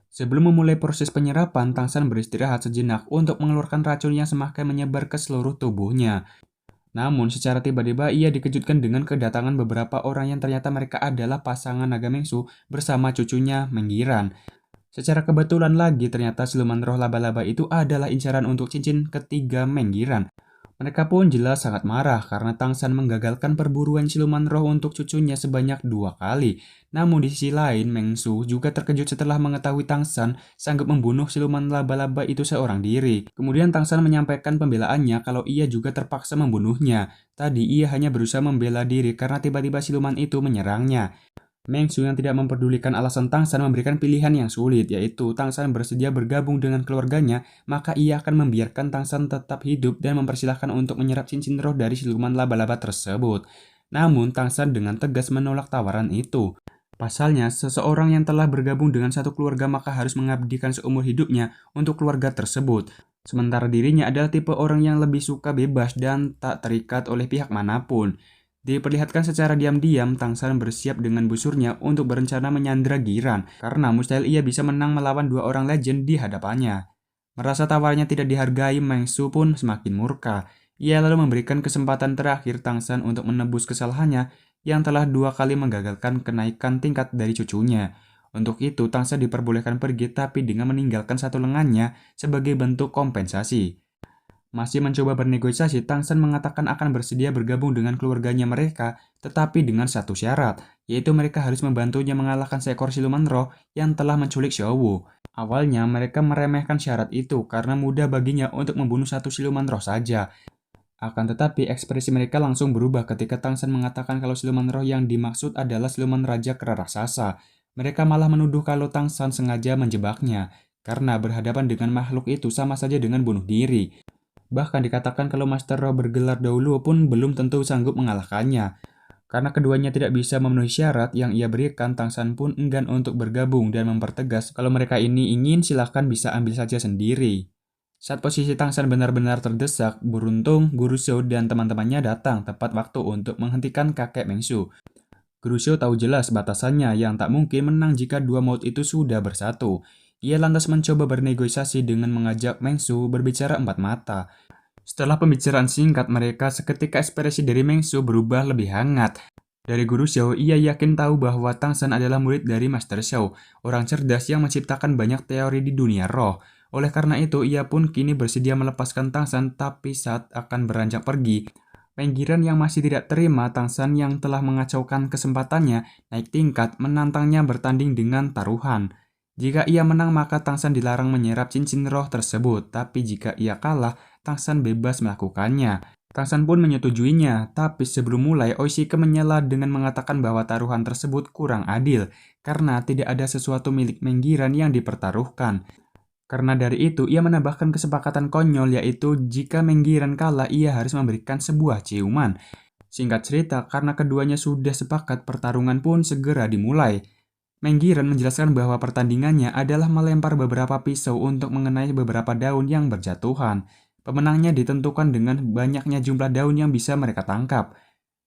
S1: Sebelum memulai proses penyerapan, Tangsan beristirahat sejenak untuk mengeluarkan racun yang semakin menyebar ke seluruh tubuhnya. Namun secara tiba-tiba ia dikejutkan dengan kedatangan beberapa orang yang ternyata mereka adalah pasangan naga Mengsu bersama cucunya Menggiran. Secara kebetulan lagi ternyata siluman roh laba-laba itu adalah incaran untuk cincin ketiga Menggiran. Mereka pun jelas sangat marah karena Tangsan menggagalkan perburuan siluman roh untuk cucunya sebanyak 2 kali. Namun di sisi lain, Mengsu juga terkejut setelah mengetahui Tangsan sanggup membunuh siluman laba-laba itu seorang diri. Kemudian Tangsan menyampaikan pembelaannya kalau ia juga terpaksa membunuhnya. Tadi ia hanya berusaha membela diri karena tiba-tiba siluman itu menyerangnya. Meng Su yang tidak memperdulikan alasan Tang San memberikan pilihan yang sulit, yaitu Tang San bersedia bergabung dengan keluarganya, maka ia akan membiarkan Tang San tetap hidup dan mempersilahkan untuk menyerap cincin roh dari siluman laba-laba tersebut. Namun Tang San dengan tegas menolak tawaran itu. Pasalnya, seseorang yang telah bergabung dengan satu keluarga maka harus mengabdikan seumur hidupnya untuk keluarga tersebut. Sementara dirinya adalah tipe orang yang lebih suka bebas dan tak terikat oleh pihak manapun. Diperlihatkan secara diam-diam, Tang San bersiap dengan busurnya untuk berencana menyandra Giran, karena mustahil ia bisa menang melawan dua orang legend di hadapannya. Merasa tawarnya tidak dihargai, Meng Su pun semakin murka. Ia lalu memberikan kesempatan terakhir Tang San untuk menebus kesalahannya yang telah 2 kali menggagalkan kenaikan tingkat dari cucunya. Untuk itu, Tang San diperbolehkan pergi tapi dengan meninggalkan satu lengannya sebagai bentuk kompensasi. Masih mencoba bernegosiasi, Tang San mengatakan akan bersedia bergabung dengan keluarganya mereka, tetapi dengan satu syarat, yaitu mereka harus membantunya mengalahkan seekor siluman roh yang telah menculik Xiaowu. Awalnya mereka meremehkan syarat itu karena mudah baginya untuk membunuh satu siluman roh saja. Akan tetapi ekspresi mereka langsung berubah ketika Tang San mengatakan kalau siluman roh yang dimaksud adalah siluman Raja Kera Raksasa. Mereka malah menuduh kalau Tang San sengaja menjebaknya, karena berhadapan dengan makhluk itu sama saja dengan bunuh diri. Bahkan dikatakan kalau Master Roh bergelar dahulu pun belum tentu sanggup mengalahkannya. Karena keduanya tidak bisa memenuhi syarat yang ia berikan, Tang San pun enggan untuk bergabung dan mempertegas kalau mereka ini ingin silahkan bisa ambil saja sendiri. Saat posisi Tang San benar-benar terdesak, beruntung Guru Xiao dan teman-temannya datang tepat waktu untuk menghentikan kakek Meng Su. Guru Xiao tahu jelas batasannya yang tak mungkin menang jika dua maut itu sudah bersatu. Ia lantas mencoba bernegosiasi dengan mengajak Meng Su berbicara empat mata. Setelah pembicaraan singkat mereka, seketika ekspresi dari Meng Su berubah lebih hangat. Dari Guru Xiao, ia yakin tahu bahwa Tang San adalah murid dari Master Xiao, orang cerdas yang menciptakan banyak teori di dunia roh. Oleh karena itu, ia pun kini bersedia melepaskan Tang San, tapi saat akan beranjak pergi, Meng Giran yang masih tidak terima Tang San yang telah mengacaukan kesempatannya naik tingkat menantangnya bertanding dengan taruhan. Jika ia menang maka Tang San dilarang menyerap cincin roh tersebut, tapi jika ia kalah, Tang San bebas melakukannya. Tang San pun menyetujuinya, tapi sebelum mulai Oishike menyela dengan mengatakan bahwa taruhan tersebut kurang adil, karena tidak ada sesuatu milik Meng Giran yang dipertaruhkan. Karena dari itu, ia menambahkan kesepakatan konyol yaitu jika Meng Giran kalah, ia harus memberikan sebuah ciuman. Singkat cerita, karena keduanya sudah sepakat, pertarungan pun segera dimulai. Meng Giran menjelaskan bahwa pertandingannya adalah melempar beberapa pisau untuk mengenai beberapa daun yang berjatuhan. Pemenangnya ditentukan dengan banyaknya jumlah daun yang bisa mereka tangkap.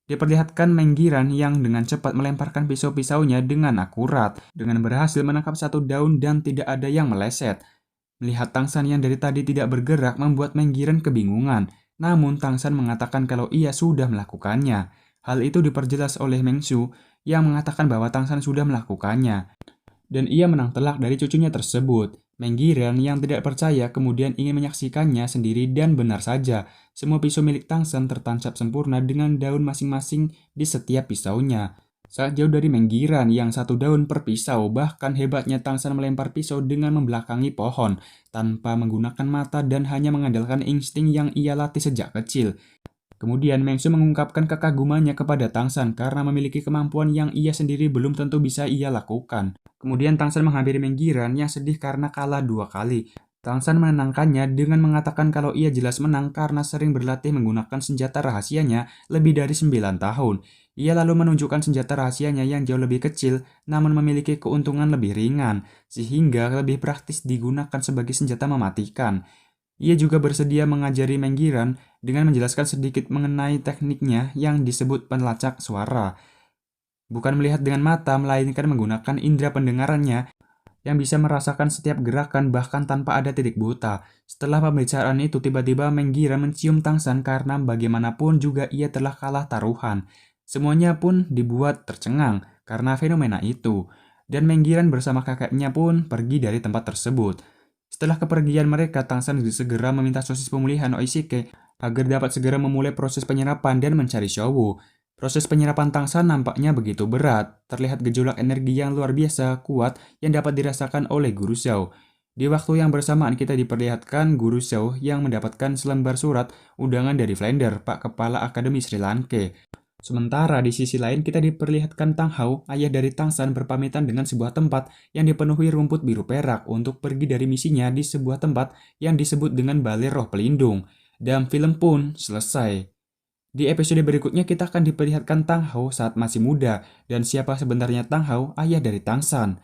S1: Diperlihatkan Meng Giran yang dengan cepat melemparkan pisau-pisaunya dengan akurat, dengan berhasil menangkap satu daun dan tidak ada yang meleset. Melihat Tang San yang dari tadi tidak bergerak membuat Meng Giran kebingungan, namun Tang San mengatakan kalau ia sudah melakukannya. Hal itu diperjelas oleh Meng Su yang mengatakan bahwa Tang San sudah melakukannya, dan ia menang telak dari cucunya tersebut. Meng Giran yang tidak percaya kemudian ingin menyaksikannya sendiri dan benar saja, semua pisau milik Tang San tertancap sempurna dengan daun masing-masing di setiap pisaunya. Saat jauh dari Meng Giran yang satu daun per pisau, bahkan hebatnya Tang San melempar pisau dengan membelakangi pohon, tanpa menggunakan mata dan hanya mengandalkan insting yang ia latih sejak kecil. Kemudian Meng Su mengungkapkan kekagumannya kepada Tang San karena memiliki kemampuan yang ia sendiri belum tentu bisa ia lakukan. Kemudian Tang San menghampiri Meng Giran yang sedih karena kalah 2 kali. Tang San menenangkannya dengan mengatakan kalau ia jelas menang karena sering berlatih menggunakan senjata rahasianya lebih dari 9 tahun. Ia lalu menunjukkan senjata rahasianya yang jauh lebih kecil namun memiliki keuntungan lebih ringan, sehingga lebih praktis digunakan sebagai senjata mematikan. Ia juga bersedia mengajari Meng Giran dengan menjelaskan sedikit mengenai tekniknya yang disebut pelacak suara. Bukan melihat dengan mata, melainkan menggunakan indera pendengarannya yang bisa merasakan setiap gerakan bahkan tanpa ada titik buta. Setelah pembicaraan itu, tiba-tiba Meng Giran mencium Tang San karena bagaimanapun juga ia telah kalah taruhan. Semuanya pun dibuat tercengang karena fenomena itu, dan Meng Giran bersama kakeknya pun pergi dari tempat tersebut. Setelah kepergian mereka, Tang San segera meminta sosis pemulihan Oishike agar dapat segera memulai proses penyerapan dan mencari Xiaowu. Proses penyerapan Tang San nampaknya begitu berat, terlihat gejolak energi yang luar biasa kuat yang dapat dirasakan oleh Guru Xiao. Di waktu yang bersamaan kita diperlihatkan Guru Xiao yang mendapatkan selembar surat undangan dari Flander, Pak Kepala Akademi Sri Lanka. Sementara di sisi lain kita diperlihatkan Tang Hao, ayah dari Tang San, berpamitan dengan sebuah tempat yang dipenuhi rumput biru perak untuk pergi dari misinya di sebuah tempat yang disebut dengan Balai Roh Pelindung. Dan film pun selesai. Di episode berikutnya kita akan diperlihatkan Tang Hao saat masih muda dan siapa sebenarnya Tang Hao, ayah dari Tang San.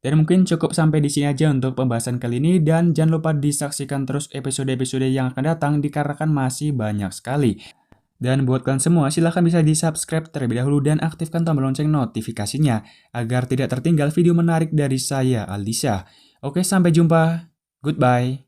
S1: Dan mungkin cukup sampai di sini aja untuk pembahasan kali ini, dan jangan lupa disaksikan terus episode-episode yang akan datang dikarenakan masih banyak sekali. Dan buat kalian semua, silahkan bisa di-subscribe terlebih dahulu dan aktifkan tombol lonceng notifikasinya agar tidak tertinggal video menarik dari saya, Aldisa. Oke, sampai jumpa. Goodbye.